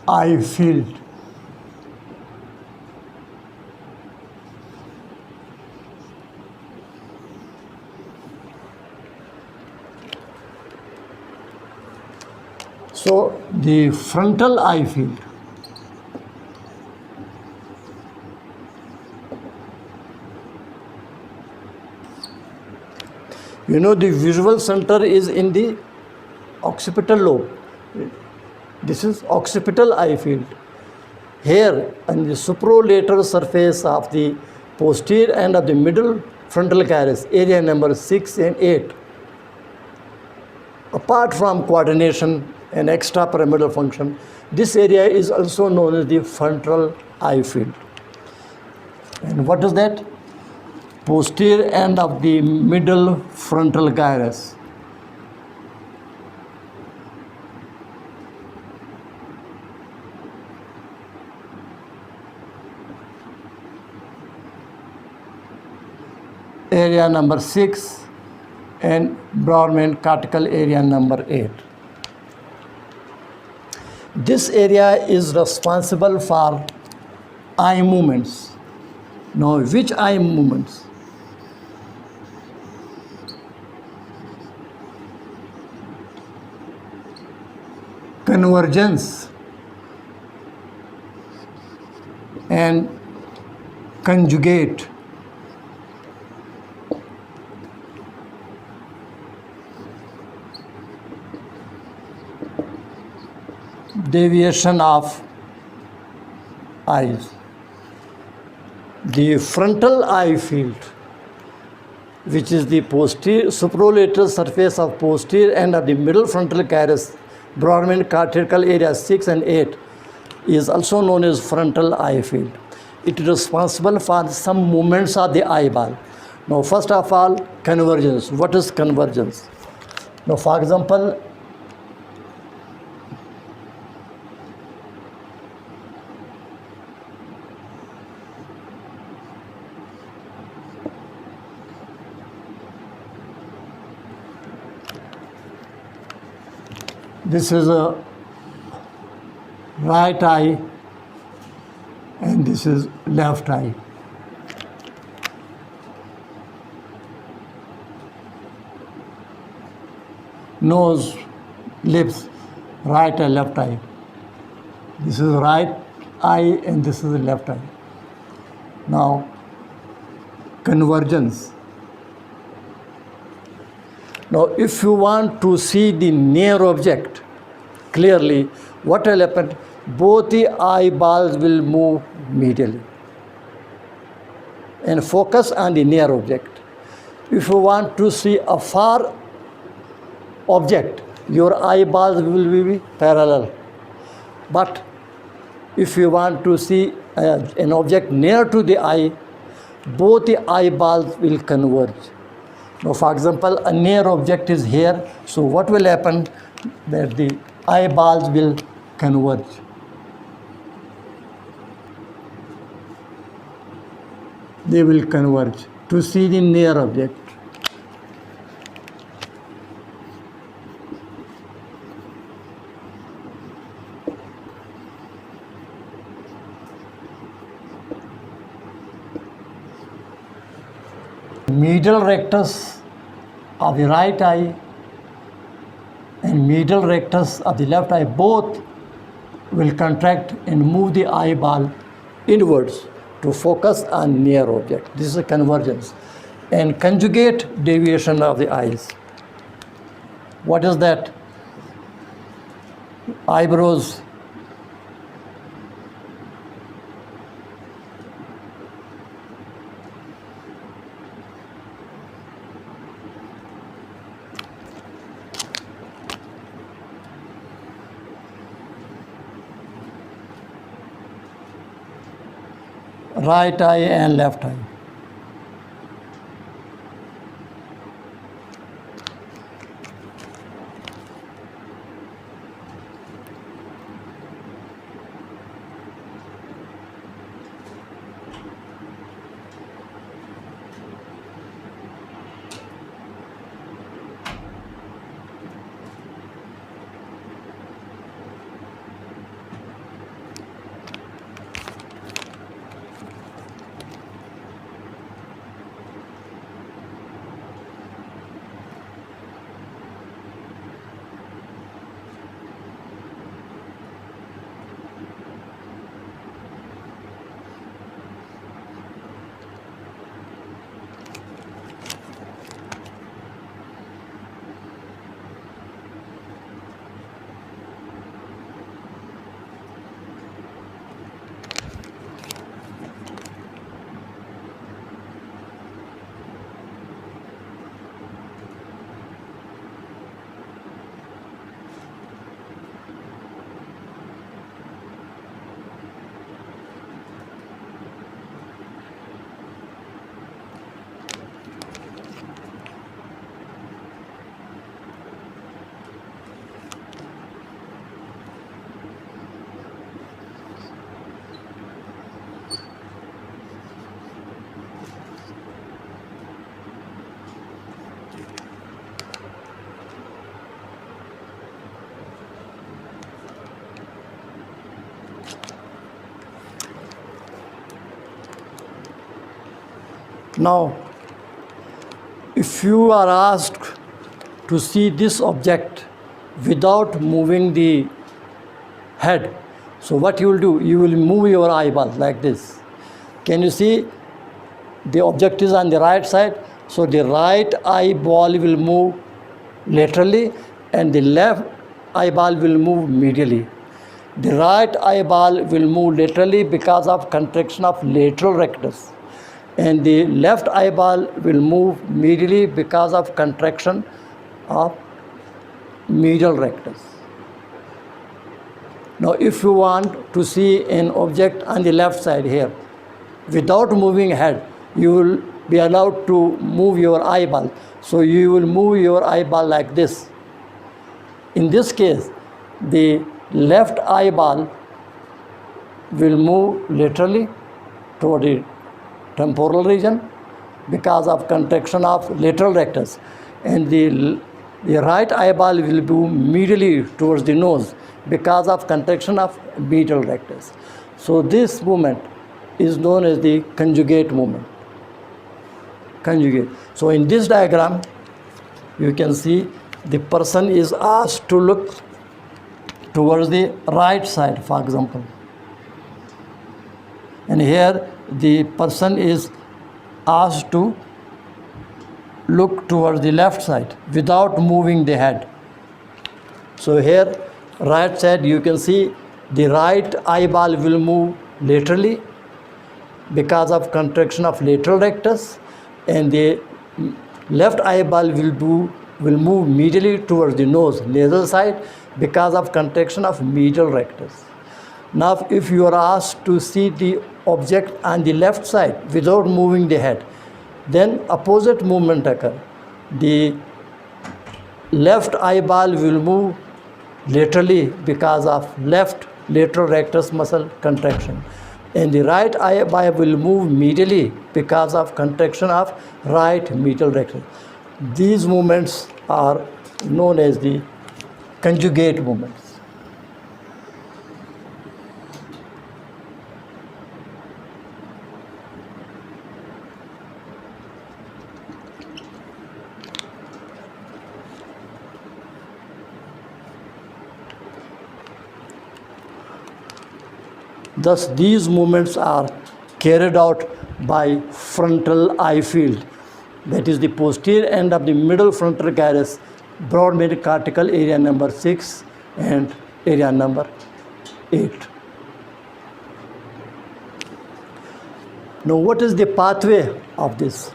eye field. So the frontal eye field the visual center is in the occipital lobe. This is occipital eye field. Here on the supralateral surface of the posterior end of the middle frontal gyrus, area number 6 and 8. Apart from coordination and extrapyramidal function, this area is also known as the frontal eye field. And what is that? Posterior end of the middle frontal gyrus. Area number 6 and Brodmann cortical area number 8. This area is responsible for eye movements. Now, which eye movements? Convergence and conjugate. Deviation of eyes. The frontal eye field, which is the posterior supralateral surface of posterior end of the middle frontal gyrus, Brodmann cortical area 6 and 8, is also known as frontal eye field. It is responsible for some movements of the eyeball. Now, first of all, convergence. What is convergence? Now, for example, this is a right eye and this is left eye. Nose, lips, right eye, left eye. This is right eye and this is the left eye. Now, convergence. Now, if you want to see the near object clearly, what will happen? Both the eyeballs will move medially and focus on the near object. If you want to see a far object, your eyeballs will be parallel. But if you want to see an object near to the eye, both the eyeballs will converge. Now, for example, a near object is here, so what will happen? That the eyeballs will converge. They will converge to see the near object. Medial rectus of the right eye and medial rectus of the left eye both will contract and move the eyeball inwards to focus on near object. This is a convergence. And conjugate deviation of the eyes. What is that? Eyebrows. Right eye and left eye. Now, if you are asked to see this object without moving the head, so what you will do? You will move your eyeball like this. Can you see? The object is on the right side, so the right eyeball will move laterally and the left eyeball will move medially. The right eyeball will move laterally because of contraction of lateral rectus, and the left eyeball will move medially because of contraction of medial rectus. Now, if you want to see an object on the left side here, without moving head, you will be allowed to move your eyeball. So you will move your eyeball like this. In this case, the left eyeball will move laterally toward the temporal region because of contraction of lateral rectus, and the right eyeball will move medially towards the nose because of contraction of medial rectus. So this movement is known as the conjugate movement. Conjugate. So in this diagram, you can see the person is asked to look towards the right side, for example. And here the person is asked to look towards the left side without moving the head. So here, right side, you can see the right eyeball will move laterally because of contraction of lateral rectus, and the left eyeball will move medially towards the nose, nasal side, because of contraction of medial rectus. Now, if you are asked to see the object on the left side without moving the head, then opposite movement occur. The left eyeball will move laterally because of left lateral rectus muscle contraction, and the right eyeball will move medially because of contraction of right medial rectus. These movements are known as the conjugate movements. Thus, these movements are carried out by frontal eye field, that is the posterior end of the middle frontal gyrus, broad metacartical area number 6 and area number 8. Now, what is the pathway of this?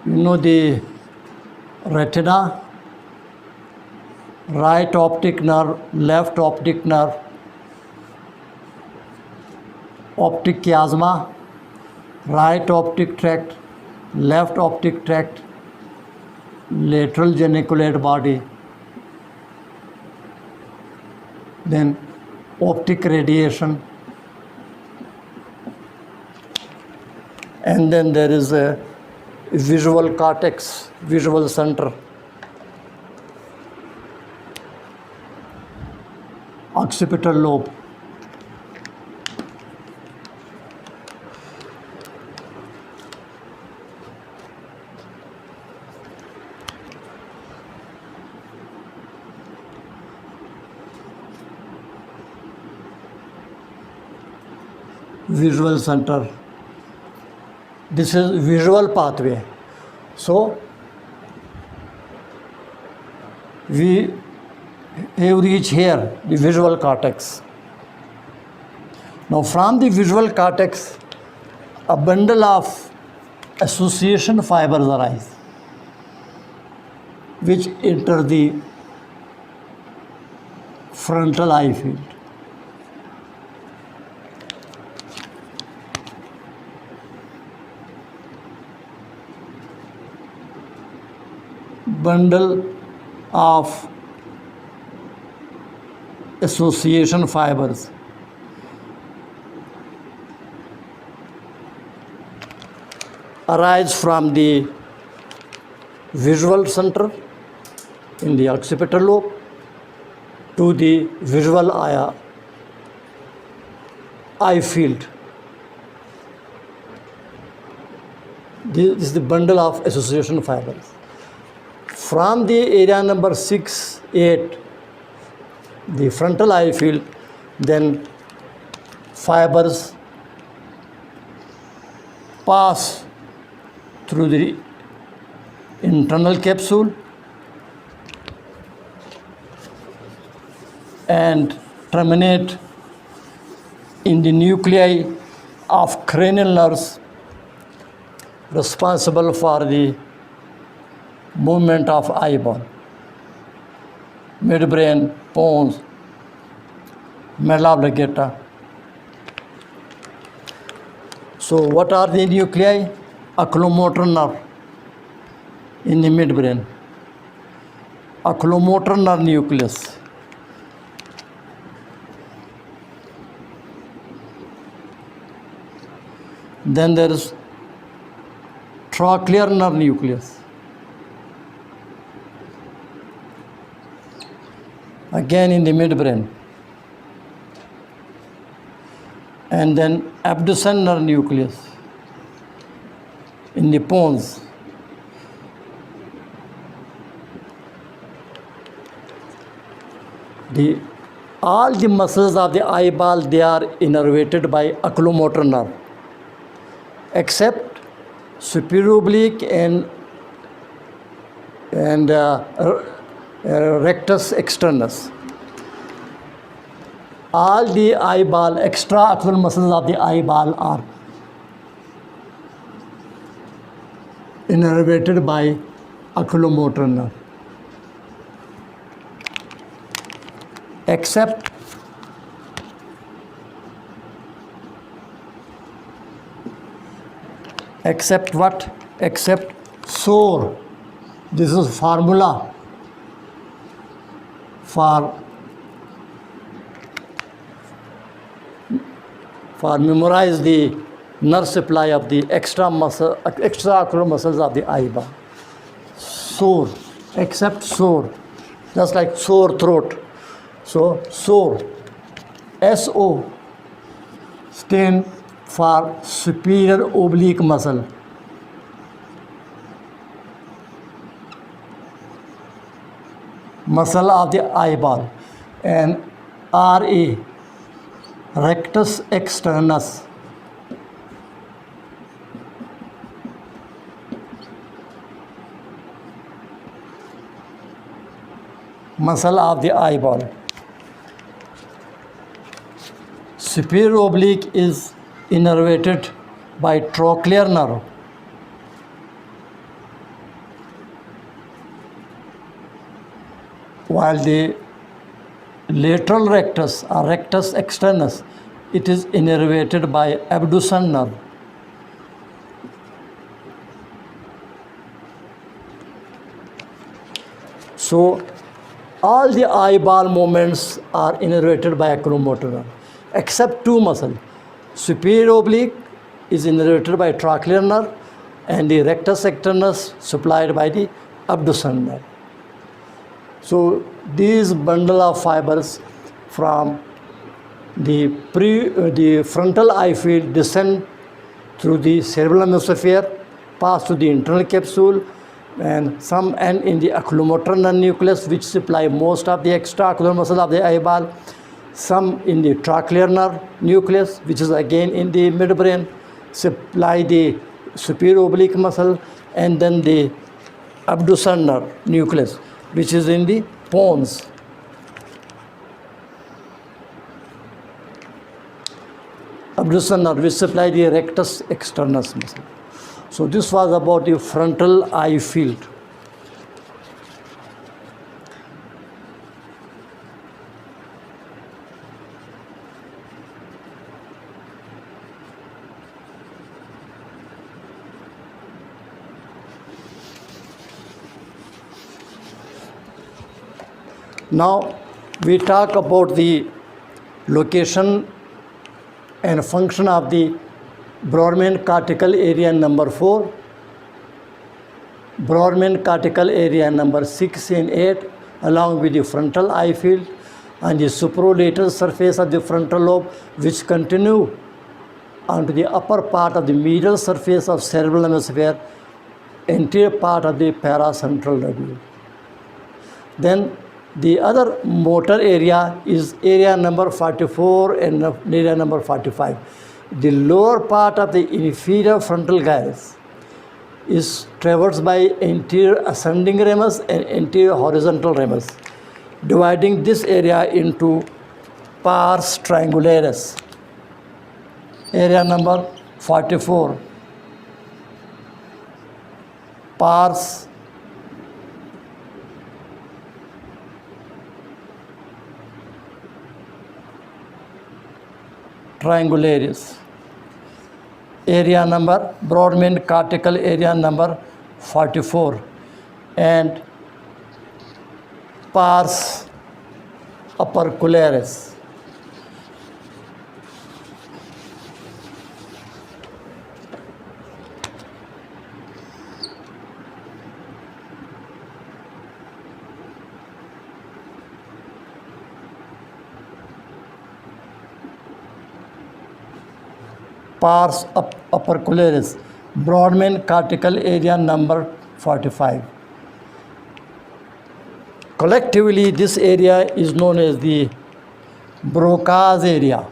You know the retina, right optic nerve, left optic nerve, optic chiasma, right optic tract, left optic tract, lateral geniculate body, then optic radiation, and then there is a visual cortex, visual center, occipital lobe, visual center. This is visual pathway. So we have reached here the visual cortex. Now from the visual cortex, a bundle of association fibers arise, which enter the frontal eye field. Bundle of association fibers arise from the visual center in the occipital lobe, to the visual eye field. This is the bundle of association fibers. From the area number 6, 8, the frontal eye field, then fibers pass through the internal capsule and terminate in the nuclei of cranial nerves responsible for the movement of eyeball, midbrain, pons, medulla oblongata. So what are the nuclei? Oculomotor nerve in the midbrain, oculomotor nerve nucleus, then there is trochlear nerve nucleus, again in the midbrain, and then abducens nerve nucleus in the pons. All the muscles of the eyeball, they are innervated by oculomotor nerve, except superior oblique and rectus externus. All the eyeball, extraocular muscles of the eyeball are innervated by oculomotor nerve, except what? Except SORE. This is formula for memorize the nerve supply of the extraocular muscles of the eyeball. SORE, except SORE, just like sore throat. So SORE, SO, stand for superior oblique muscle. Muscle of the eyeball. And RA, rectus externus, muscle of the eyeball. Superior oblique is innervated by trochlear nerve, while the lateral rectus or rectus externus, it is innervated by abducens nerve. So all the eyeball movements are innervated by oculomotor nerve, except two muscles. Superior oblique is innervated by trochlear nerve, and the rectus externus supplied by the abducens nerve. So these bundle of fibers from the frontal eye field descend through the cerebellum hemisphere, pass to the internal capsule, and some end in the oculomotor nerve nucleus, which supply most of the extraocular muscle of the eyeball. Some in the trochlear nerve nucleus, which is again in the midbrain, supply the superior oblique muscle, and then the abducens nerve nucleus, which is in the pons. Abducens nerve, which supply the rectus externus muscle. So this was about the frontal eye field. Now we talk about the location and function of the Brodmann cortical area number 4, Brodmann cortical area number 6 and 8, along with the frontal eye field, and the superolateral surface of the frontal lobe, which continue onto the upper part of the medial surface of cerebral hemisphere, anterior part of the paracentral lobule. Then the other motor area is area number 44 and area number 45. The lower part of the inferior frontal gyrus is traversed by anterior ascending ramus and anterior horizontal ramus, dividing this area into pars triangularis. Area number 44, pars triangularis. Area number, Brodmann cortical area number 44, and pars opercularis. Pars opercularis, Brodmann cortical area number 45. Collectively, this area is known as the Broca's area.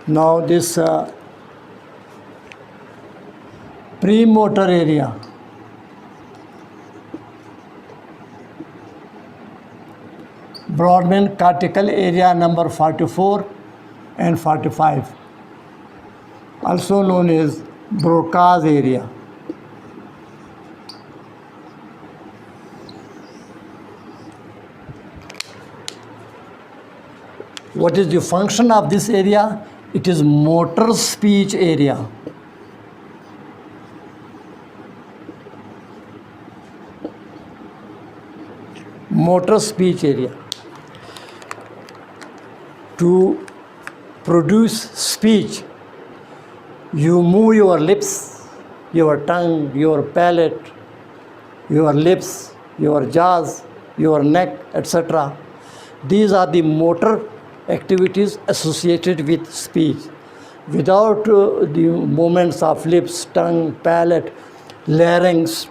Now this premotor area, Brodmann cortical area number 44 and 45, also known as Broca's area. What is the function of this area? It is motor speech area. Motor speech area. To produce speech, you move your lips, your tongue, your palate, your lips, your jaws, your neck, etc. These are the motor activities associated with speech. Without the movements of lips, tongue, palate, larynx,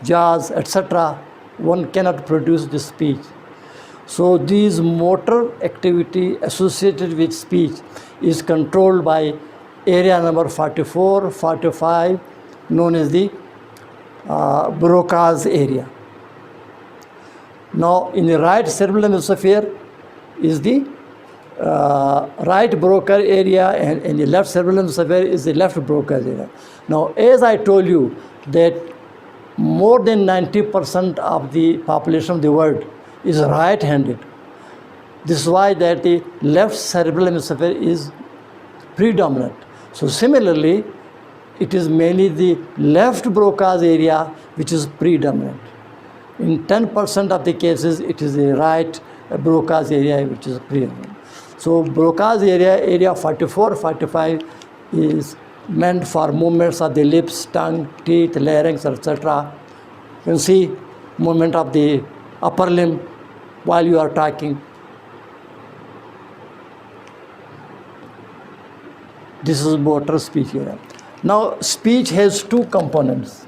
jaws, etc., one cannot produce the speech. So these motor activity associated with speech is controlled by area number 44, 45, known as the Broca's area. Now in the right cerebral hemisphere is the right Broca area, and in the left cerebral hemisphere is the left Broca area. Now, as I told you that more than 90% of the population of the world is right-handed. This is why that the left cerebral hemisphere is predominant. So similarly, it is mainly the left Broca's area which is predominant. In 10% of the cases, it is the right Broca's area which is predominant. So Broca's area, area 44, 45 is meant for movements of the lips, tongue, teeth, larynx, etc. You can see movement of the upper limb while you are talking. This is motor speech area. Now speech has two components.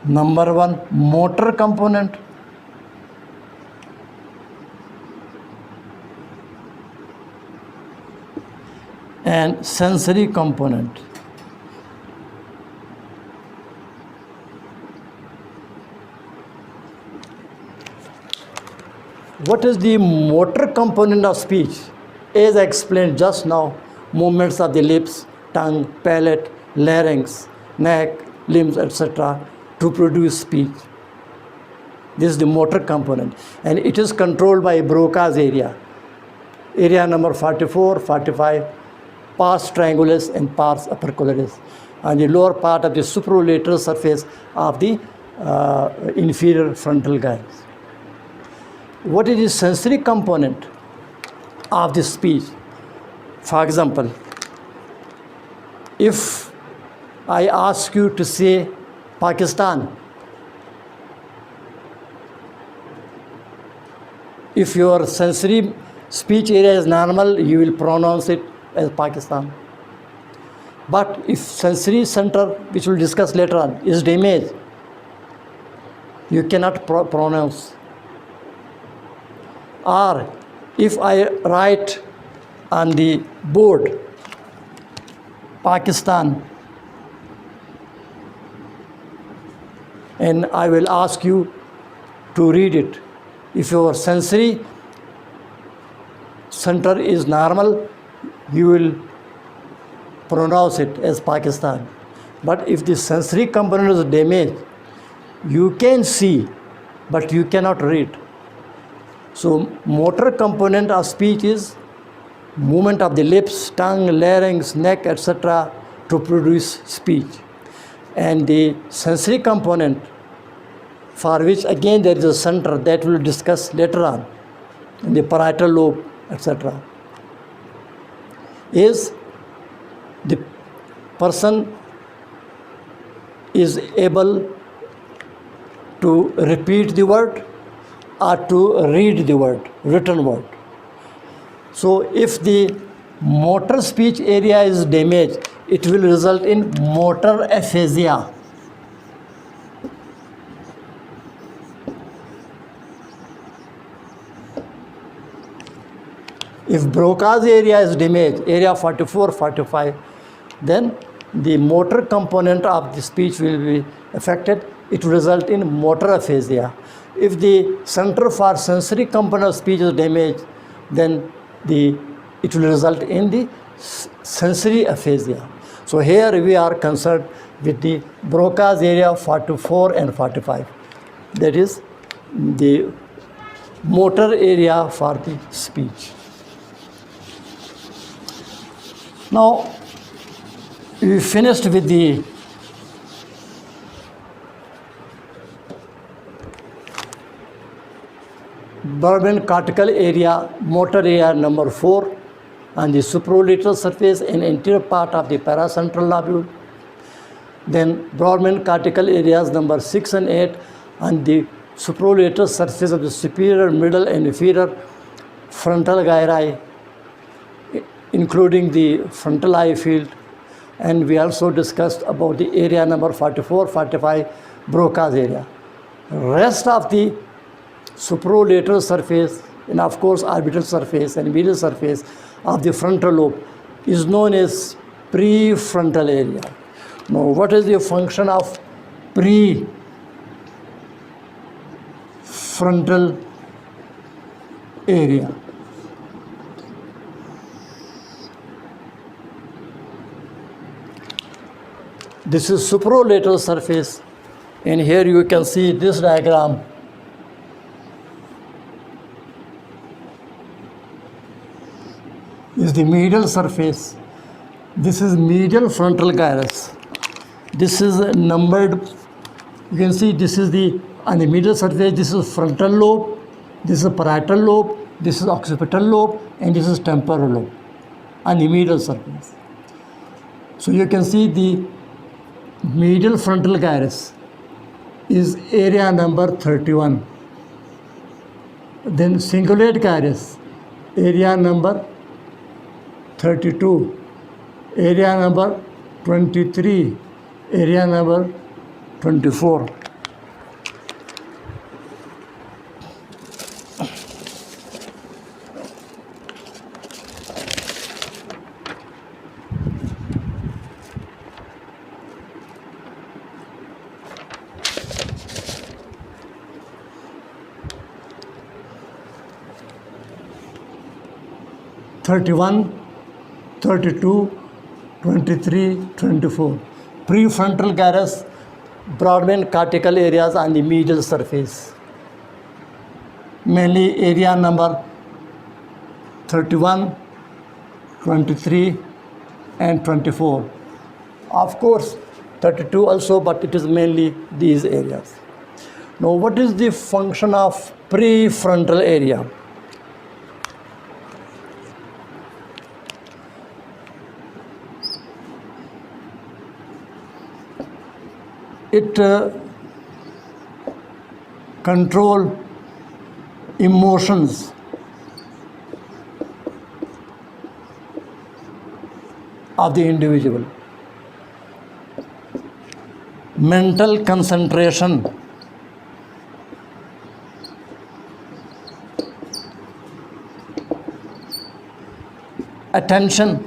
Number one, motor component. And sensory component. What is the motor component of speech? as I explained just now, movements of the lips, tongue, palate, larynx, neck, limbs, etc. to produce speech. This is the motor component, and it is controlled by Broca's area. Area number 44, 45, pars triangularis and pars opercularis, and the lower part of the supralateral surface of the inferior frontal gyrus. What is the sensory component of the speech? For example, if I ask you to say Pakistan, if your sensory speech area is normal, you will pronounce it as Pakistan. But if sensory center, which we'll discuss later on, is damaged, you cannot pronounce. Or if I write on the board Pakistan, and I will ask you to read it, if your sensory center is normal, you will pronounce it as Pakistan. But if the sensory component is damaged, you can see, but you cannot read. So motor component of speech is movement of the lips, tongue, larynx, neck, etc. to produce speech. And the sensory component, for which again there is a center that we'll discuss later on in the parietal lobe, etc., is the person is able to repeat the word or to read the word, written word. So if the motor speech area is damaged, it will result in motor aphasia. If Broca's area is damaged, area 44, 45, then the motor component of the speech will be affected. It will result in motor aphasia. If the center for sensory component of speech is damaged, then it will result in the sensory aphasia. So here we are concerned with the Broca's area 44 and 45. That is the motor area for the speech. Now, we finished with the Brodmann cortical area, motor area number 4, on the supralateral surface and anterior part of the paracentral lobule. Then Brodmann cortical areas number 6 and 8 on the supralateral surface of the superior, middle, and inferior frontal gyri, including the frontal eye field. And we also discussed about the area number 44, 45, Broca's area. Rest of the supralateral surface and of course orbital surface and medial surface of the frontal lobe is known as prefrontal area. Now, what is the function of prefrontal area? This is supralateral surface, and here you can see this diagram. Is the medial surface. This is medial frontal gyrus. This is numbered. You can see this is on the medial surface. This is frontal lobe. This is parietal lobe. This is occipital lobe, and this is temporal lobe on the medial surface. So you can see the medial frontal gyrus is area number 31. Then cingulate gyrus, area number 32, area number 23, area number 24. 31, 32, 23, 24. Prefrontal gyrus, broadband cortical areas on the medial surface. Mainly area number 31, 23 and 24. Of course 32 also, but it is mainly these areas. Now what is the function of prefrontal area? It control emotions of the individual, mental concentration, attention,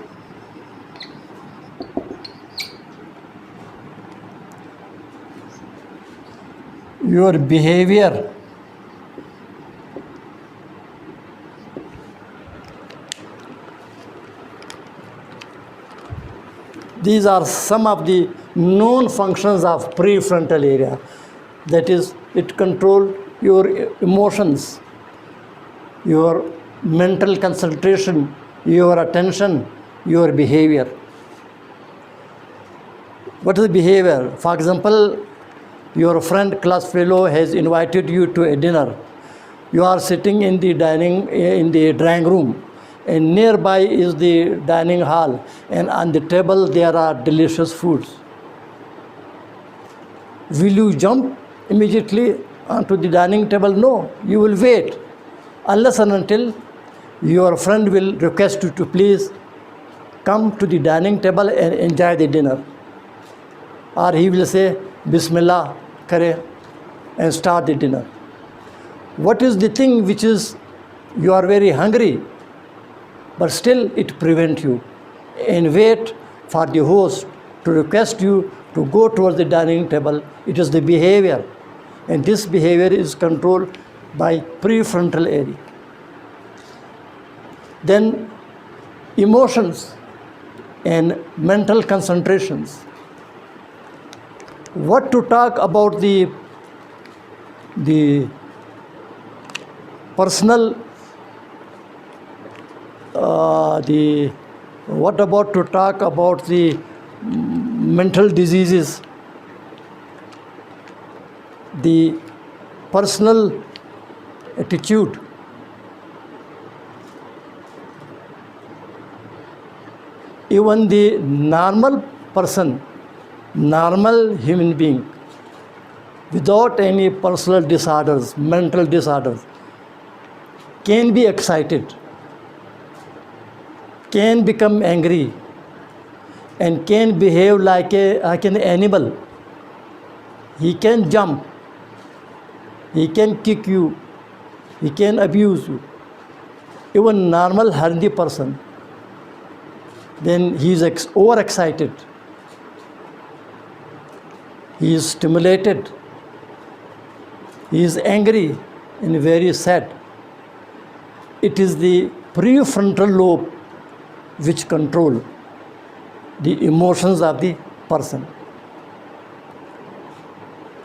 your behavior, these are some of the known functions of prefrontal area. That is, it controls your emotions, your mental concentration, your attention, your behavior. What is behavior? For example, your friend, class fellow has invited you to a dinner. You are sitting in the drawing room, and nearby is the dining hall, and on the table there are delicious foods. Will you jump immediately onto the dining table? No, you will wait unless and until your friend will request you to please come to the dining table and enjoy the dinner. Or he will say, Bismillah, kare, and start the dinner. What is the thing which is, you are very hungry, but still it prevents you, and wait for the host to request you to go towards the dining table? It is the behavior, and this behavior is controlled by prefrontal area. Then emotions and mental concentrations. What to talk about the personal, what about to talk about the mental diseases, the personal attitude, even the normal person, normal human being, without any personal disorders, mental disorders, can be excited, can become angry, and can behave like an animal. He can jump, he can kick you, he can abuse you. Even normal healthy person, then he is overexcited, he is stimulated, he is angry and very sad. It is the prefrontal lobe which control the emotions of the person.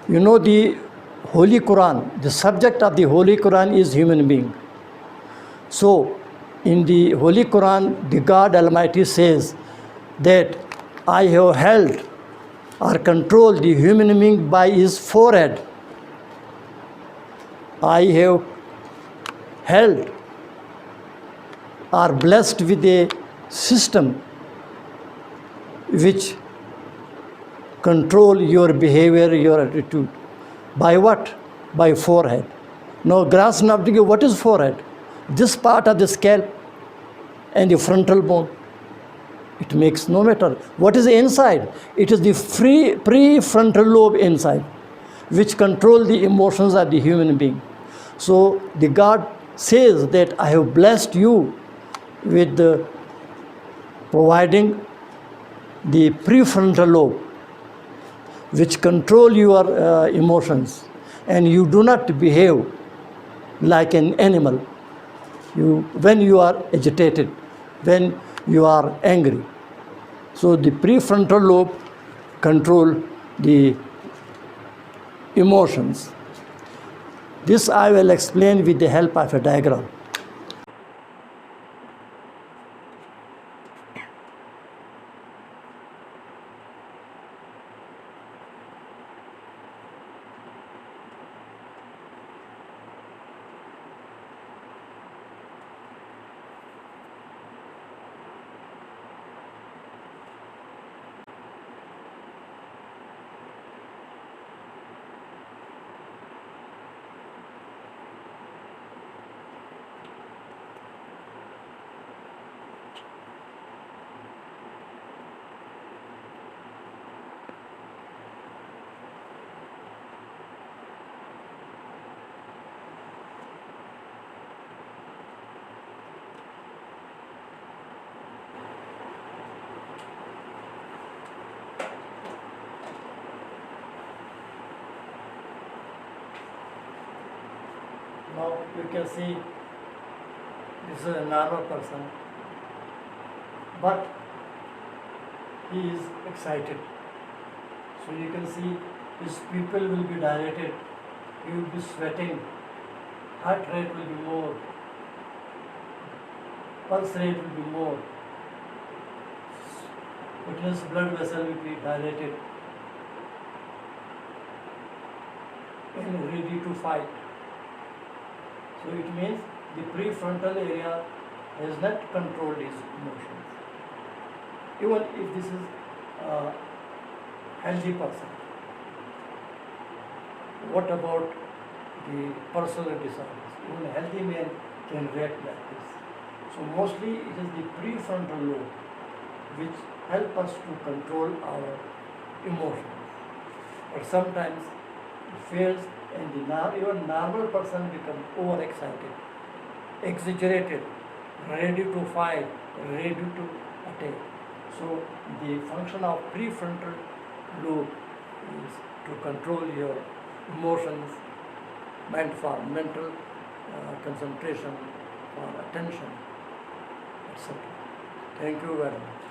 You know, the Holy Quran, the subject of the Holy Quran is human being. So in the Holy Quran, the God Almighty says that I have held or controlled the human being by his forehead. I have held or blessed with a system which control your behavior, your attitude. By what? By forehead. Now grasp now, what is forehead? This part of the scalp and the frontal bone. It makes no matter. What is inside? It is the prefrontal lobe inside, which control the emotions of the human being. So the God says that I have blessed you with providing the prefrontal lobe, which control your emotions, and you do not behave like an animal. When you are agitated, when you are angry. So the prefrontal lobe control the emotions. This I will explain with the help of a diagram. Now you can see this is a normal person, but he is excited. So you can see his pupil will be dilated, he will be sweating, heart rate will be more, pulse rate will be more, cutaneous blood vessel will be dilated and ready to fight. So it means the prefrontal area has not controlled his emotions. Even if this is a healthy person. What about the personality disorders? Even a healthy man can react like this. So mostly it is the prefrontal lobe which help us to control our emotions. But sometimes it fails and even normal person become overexcited, exaggerated, ready to fight, ready to attack. So the function of prefrontal lobe is to control your emotions, meant for mental concentration, for attention, etc. Thank you very much.